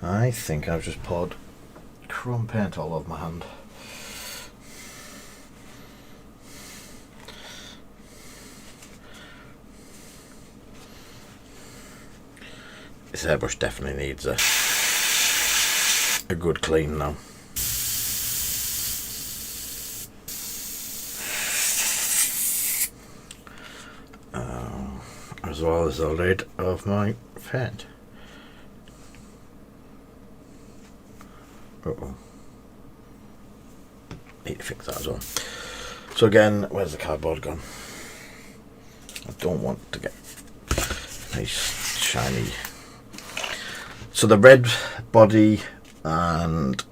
Speaker 1: I think I've just poured chrome paint all over my hand. This airbrush definitely needs a good clean now. As well as the lid of my paint. Uh-oh. Need to fix that as well. So again, where's the cardboard gone? I don't want to get nice shiny. So the red body and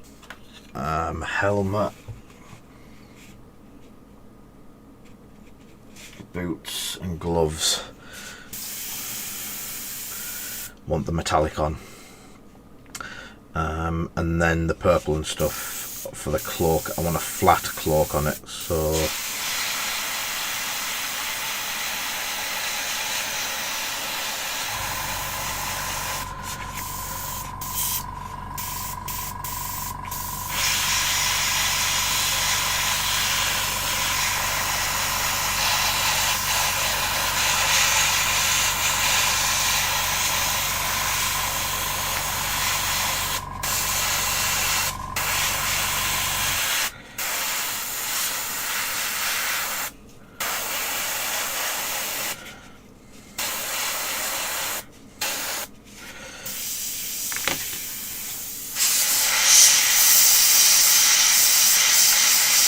Speaker 1: helmet, boots and gloves want the metallic on, and then the purple and stuff for the cloak. I want a flat cloak on it, so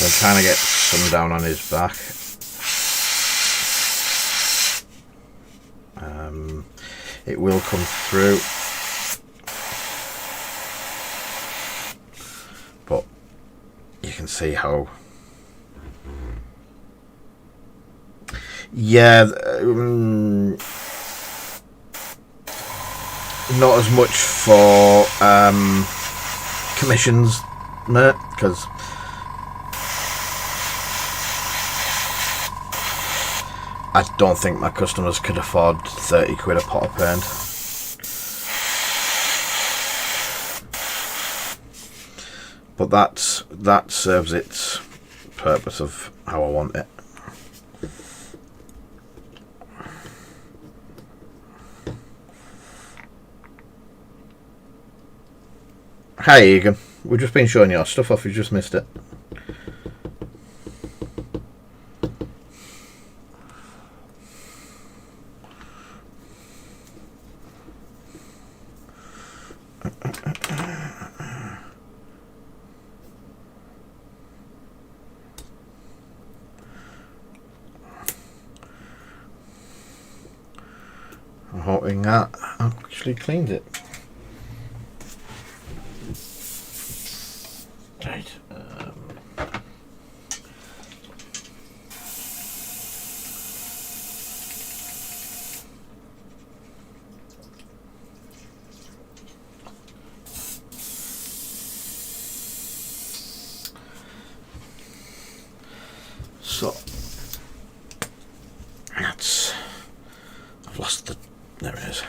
Speaker 1: I'm trying to get some down on his back. it will come through. But you can see how, yeah, not as much for commissions, mate, because I don't think my customers could afford 30 quid a pot of paint. But that serves its purpose of how I want it. Hi Egan, we've just been showing your stuff off, you just missed it. I'm hoping that actually cleaned it. Right. So that's, I've lost the, there it is.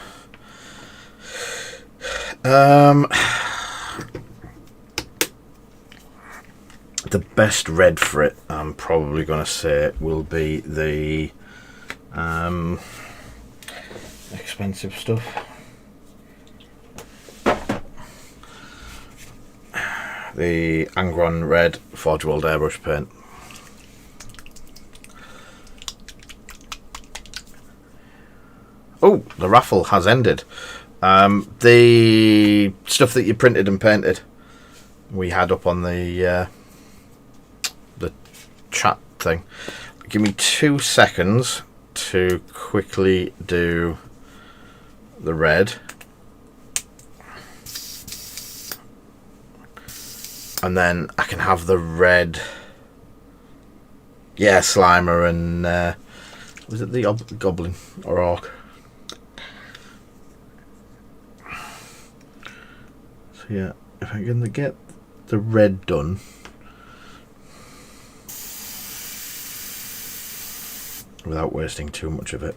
Speaker 1: The best red for it, I'm probably going to say, will be the expensive stuff. The Angron Red Forge World Airbrush paint. Oh, the raffle has ended. The stuff that you printed and painted, we had up on the chat thing. Give me 2 seconds to quickly do the red, and then I can have the red, yeah, Slimer and was it the Goblin or Orc? So yeah, if I can get the red done, without wasting too much of it.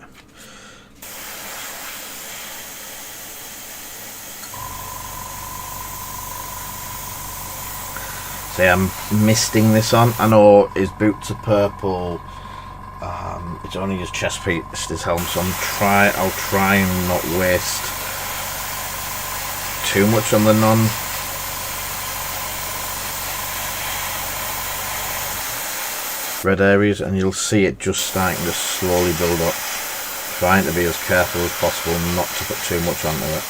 Speaker 1: See, I'm misting this on. I know his boots are purple. It's only his chest piece, his helm, so I'll try and not waste too much on the red areas, and you'll see it just starting to slowly build up. Trying to be as careful as possible not to put too much onto it.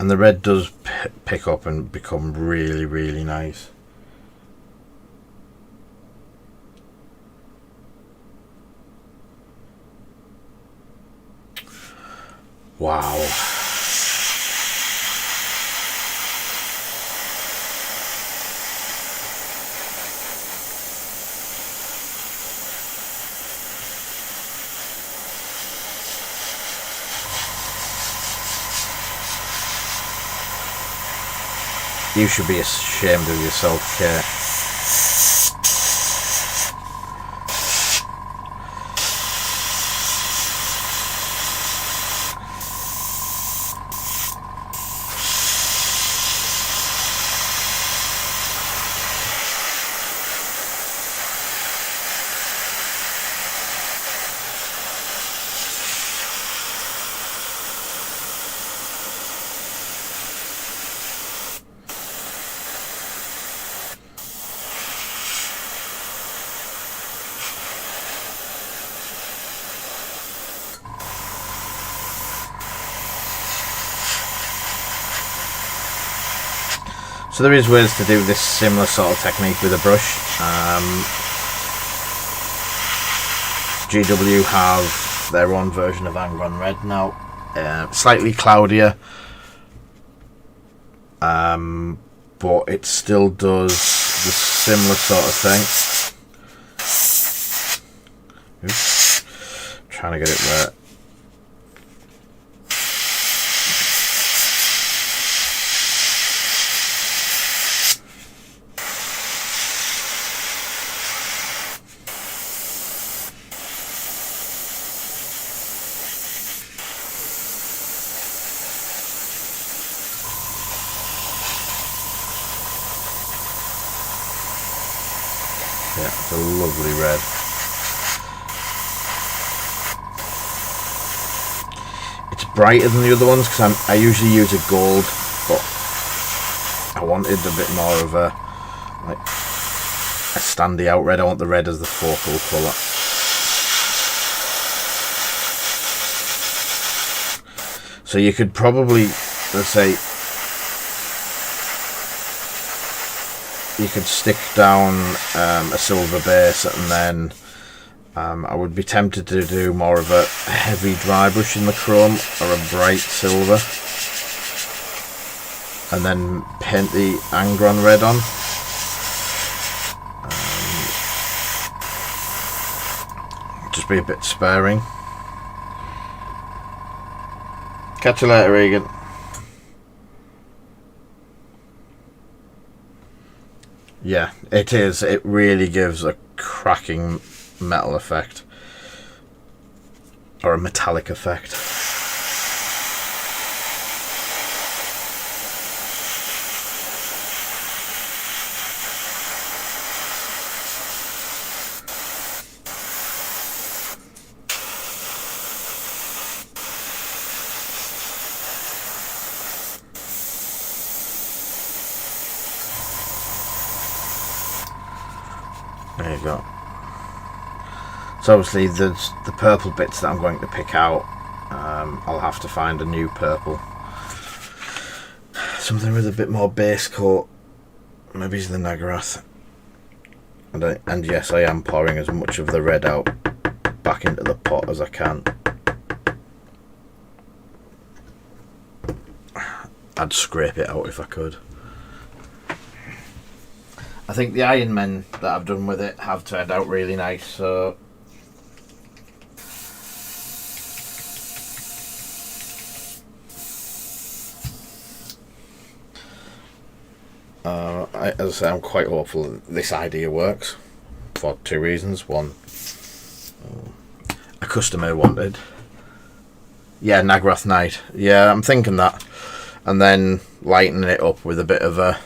Speaker 1: And the red does pick up and become really, really nice. Wow. You should be ashamed of yourself, Kate. So there is ways to do this similar sort of technique with a brush. GW have their own version of Angron Red now, slightly cloudier, but it still does the similar sort of thing. Oops. Trying to get it there. Yeah, it's a lovely red. It's brighter than the other ones because I usually use a gold, but I wanted a bit more of a standy out red. I want the red as the focal colour. So you could probably, let's say, you could stick down a silver base, and then I would be tempted to do more of a heavy dry brush in the chrome or a bright silver, and then paint the Angron red on. Just be a bit sparing. Catch you later, Regan. Yeah, it is. It really gives a cracking metal effect. Or a metallic effect. There you go. So obviously there's the purple bits that I'm going to pick out. I'll have to find a new purple. Something with a bit more base coat. Maybe it's the Nagarath. And yes, I am pouring as much of the red out back into the pot as I can. I'd scrape it out if I could. I think the Iron Men that I've done with it have turned out really nice, so as I say, I'm quite hopeful that this idea works for two reasons. One, a customer wanted. Yeah, Nagarath Knight. Yeah, I'm thinking that. And then lightening it up with a bit of a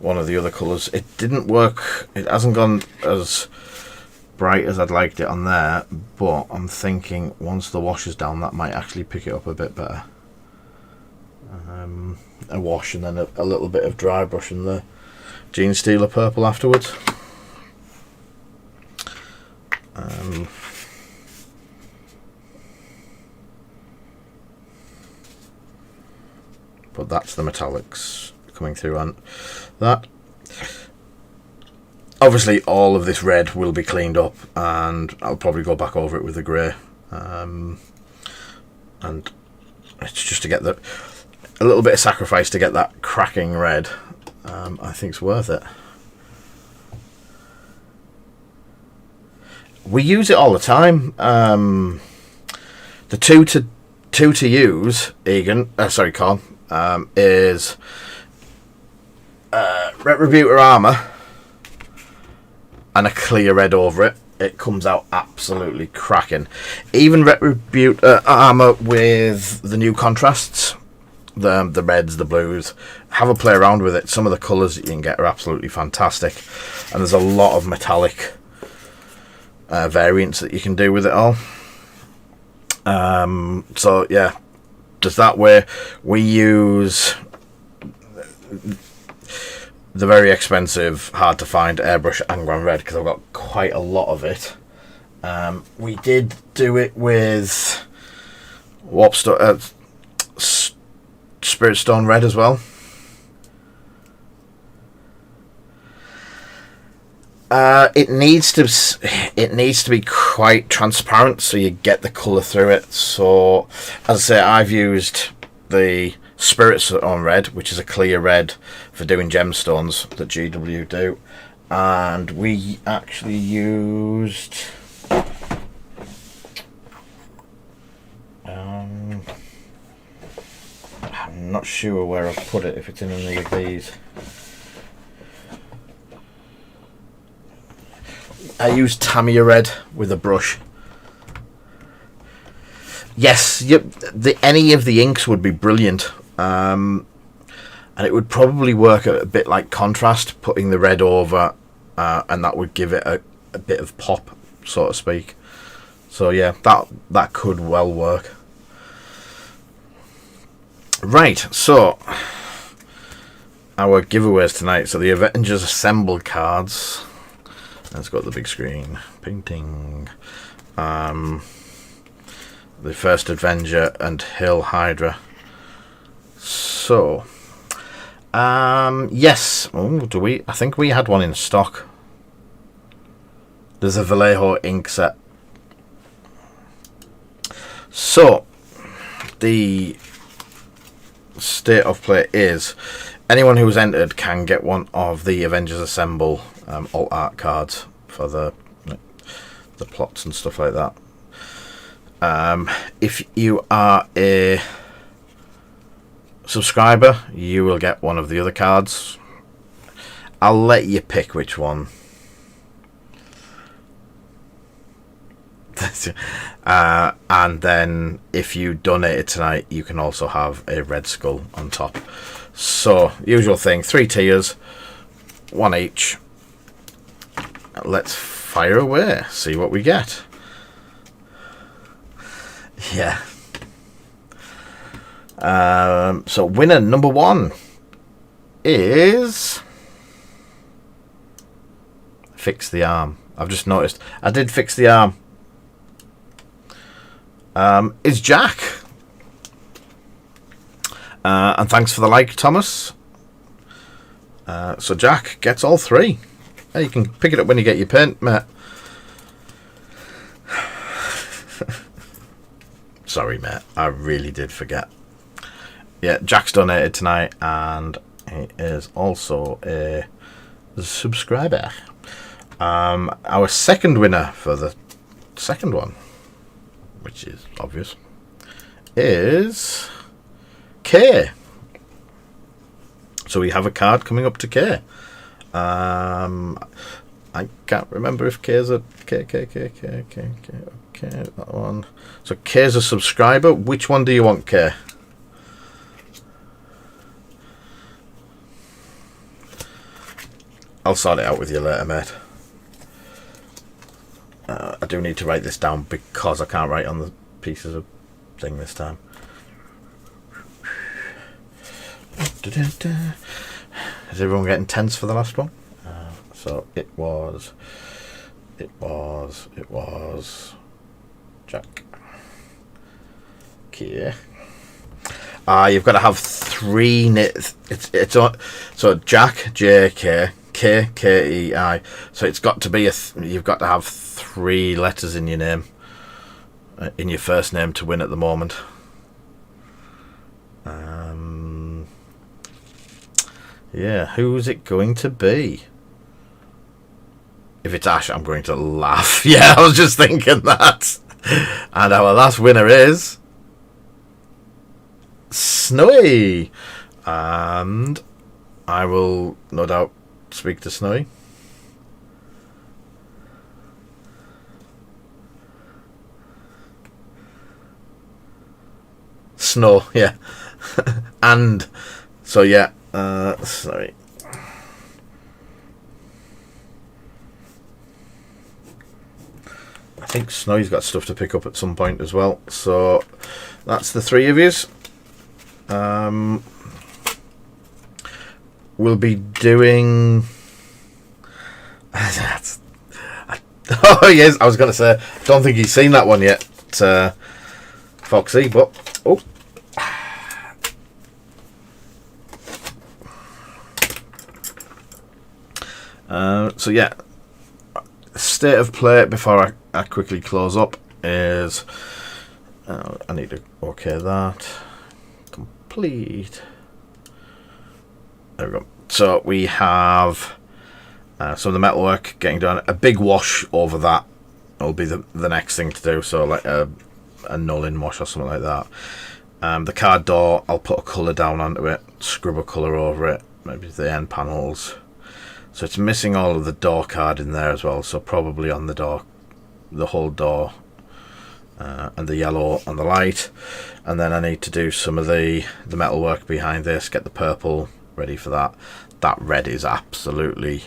Speaker 1: one of the other colours. It didn't work. It hasn't gone as bright as I'd liked it on there, but I'm thinking once the wash is down, that might actually pick it up a bit better. A wash and then a little bit of dry brush in the Gene Stealer purple afterwards. But that's the metallics coming through on that. Obviously all of this red will be cleaned up, and I'll probably go back over it with the grey, and it's just to get a little bit of sacrifice to get that cracking red. I think it's worth it. We use it all the time. The two to use, Egan, sorry, Con, is Retributor armor and a clear red over it. It comes out absolutely cracking. Even Retributor armor with the new contrasts, the reds, the blues, have a play around with it. Some of the colours that you can get are absolutely fantastic, and there's a lot of metallic variants that you can do with it all. So yeah, just that way. We use the very expensive, hard to find Airbrush Angron Red because I've got quite a lot of it. We did do it with Spray Spirit Stone red as well. It needs to be quite transparent so you get the colour through it. So, as I say, I've used the Spirit Stone red, which is a clear red for doing gemstones that GW do, and we actually used I'm not sure where I've put it, if it's in any of these. I used Tamiya red with a brush. Yes, any of the inks would be brilliant. And it would probably work a bit like contrast, putting the red over, and that would give it a bit of pop, so to speak. So yeah, that could well work. Right, so our giveaways tonight. So the Avengers Assemble cards. Let's go to the big screen. Painting. The first Avenger and Hill Hydra. So, yes. Oh, do we? I think we had one in stock. There's a Vallejo ink set. So, the state of play is anyone who's entered can get one of the Avengers Assemble alt art cards for the plots and stuff like that. If you are a subscriber, you will get one of the other cards. I'll let you pick which one. And then if you donate it tonight, you can also have a Red Skull on top. So, usual thing, 3 tiers, 1 each. Let's fire away, see what we get. Yeah. So winner number 1 is Fix the Arm. I've just noticed I did fix the arm. Is Jack. And thanks for the like, Thomas. So Jack gets all 3. Hey, you can pick it up when you get your paint, mate. Sorry, mate. I really did forget. Yeah, Jack's donated tonight, and he is also a subscriber. Our second winner for the second one, which is obvious, is K. So we have a card coming up to K. I can't remember if K is a K, that one. So K is a subscriber. Which one do you want, K? I'll sort it out with you later, mate. I do need to write this down because I can't write on the pieces of thing this time. Is everyone getting tense for the last one? So it was Jack. Okay. You've got to have 3 it's on. So Jack, J K, K K E I. So it's got to be you've got to have 3 letters in your name, in your first name to win at the moment. Yeah, who's it going to be? If it's Ash, I'm going to laugh. Yeah, I was just thinking that. And our last winner is Snowy. And I will no doubt speak to Snowy. Snow, yeah. And so yeah, sorry. I think Snowy's got stuff to pick up at some point as well. So that's the 3 of yous. We'll be doing. Oh yes, I was going to say. Don't think he's seen that one yet, Foxy. But So yeah, state of play before I quickly close up is I need to okay that complete. There we go. So we have some of the metalwork getting done. A big wash over that will be the next thing to do. So like a null-in wash or something like that. The card door, I'll put a colour down onto it, scrub a colour over it, maybe the end panels. So it's missing all of the door card in there as well. So probably on the door, the whole door, and the yellow on the light. And then I need to do some of the metalwork behind this, get the purple ready for that. That red is absolutely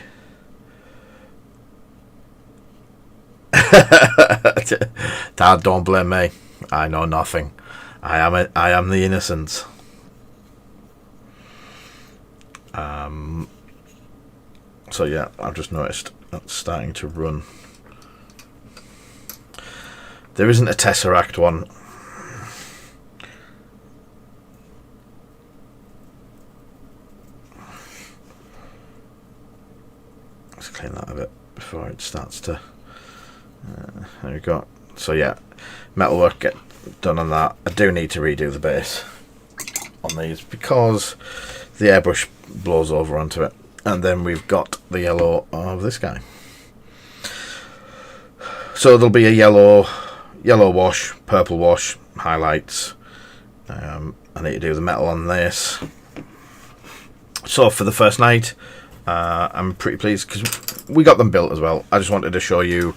Speaker 1: Dad, don't blame me. I know nothing. I am the innocent. So yeah, I've just noticed that's starting to run. There isn't a Tesseract one. Let's clean that a bit before it starts to. There we go. So yeah, metalwork get done on that. I do need to redo the base on these because the airbrush blows over onto it. And then we've got the yellow of this guy. So there'll be a yellow wash, purple wash, highlights. I need to do the metal on this. So for the first night, I'm pretty pleased because we got them built as well. I just wanted to show you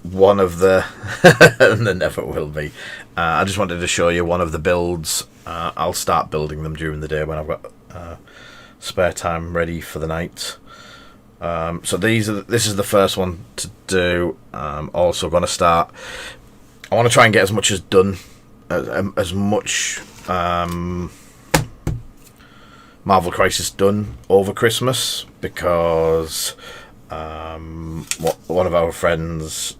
Speaker 1: one of the and there never will be. I just wanted to show you one of the builds. I'll start building them during the day when I've got spare time ready for the night. So this is the first one to do. Also going to start. I want to try and get as much as done, as much Marvel Crisis done over Christmas, because one of our friends,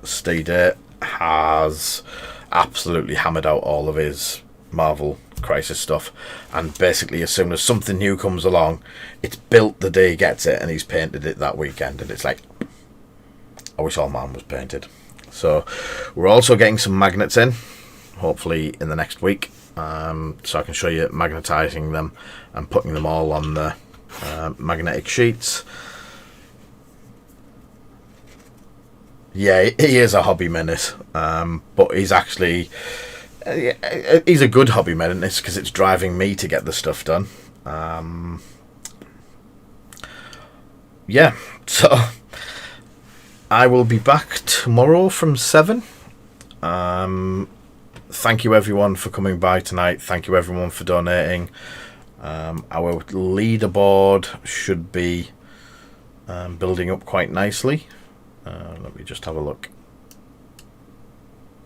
Speaker 1: Steve, has absolutely hammered out all of his Marvel Crisis stuff, and basically as soon as something new comes along, it's built the day he gets it, and he's painted it that weekend, and it's like, I wish all mine was painted. So we're also getting some magnets in, hopefully in the next week, so I can show you magnetizing them and putting them all on the magnetic sheets. Yeah, he is a hobby menace, but he's actually he's a good hobby menace because it's driving me to get the stuff done. Yeah, so I will be back tomorrow from 7. Thank you everyone for coming by tonight. Thank you everyone for donating. Our leaderboard should be building up quite nicely. Let me just have a look.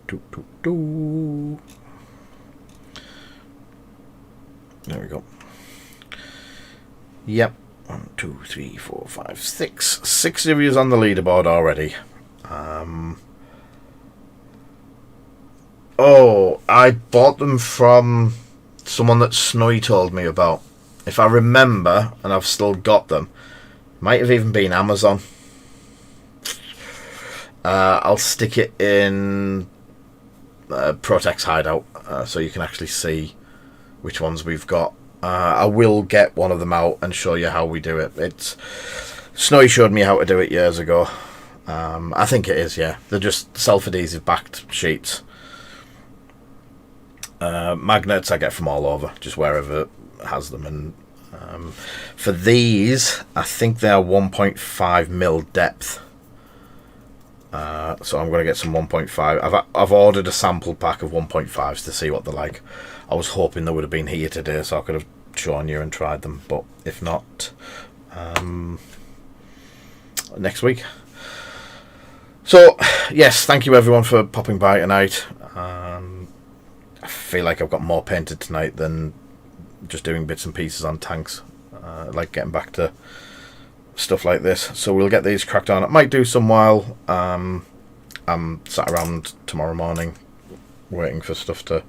Speaker 1: There we go. Yep. 1, 2, 3, 4, 5, 6. 6 of you on the leaderboard already. Oh, I bought them from someone that Snowy told me about. If I remember, and I've still got them, might have even been Amazon. I'll stick it in Protex Hideout so you can actually see which ones we've got. I will get one of them out and show you how we do it. Snowy showed me how to do it years ago. I think it is, yeah. They're just self-adhesive backed sheets. Magnets I get from all over, just wherever has them. And for these, I think they are 1.5 mil depth. So I'm going to get some 1.5. I've ordered a sample pack of 1.5s to see what they're like. I was hoping they would have been here today so I could have shown you and tried them, but if not, next week. So yes, thank you everyone for popping by tonight. I feel like I've got more painted tonight than just doing bits and pieces on tanks. I like getting back to stuff like this, so we'll get these cracked on. I might do some while I'm sat around tomorrow morning waiting for stuff to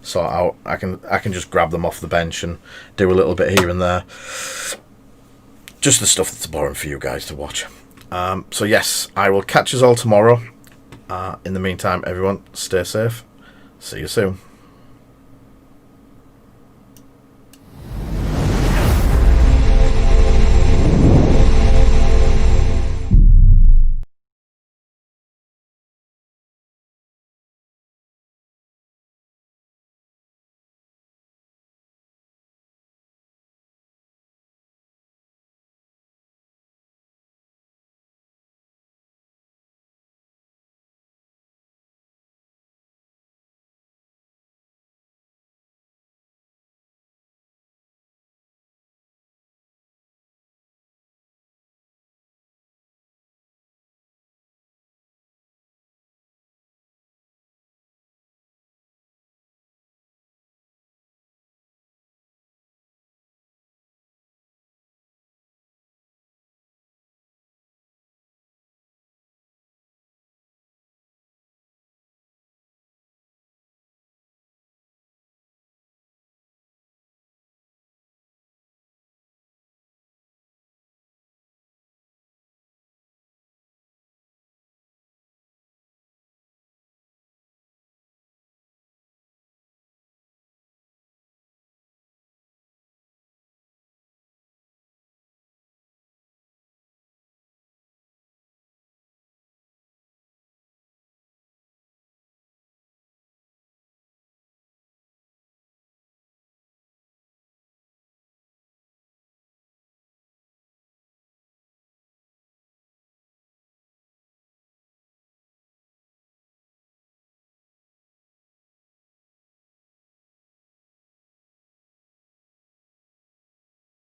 Speaker 1: sort out. I can just grab them off the bench and do a little bit here and there. just the stuff that's boring for you guys to watch. So yes, I will catch us all tomorrow. In the meantime, everyone, stay safe. See you soon.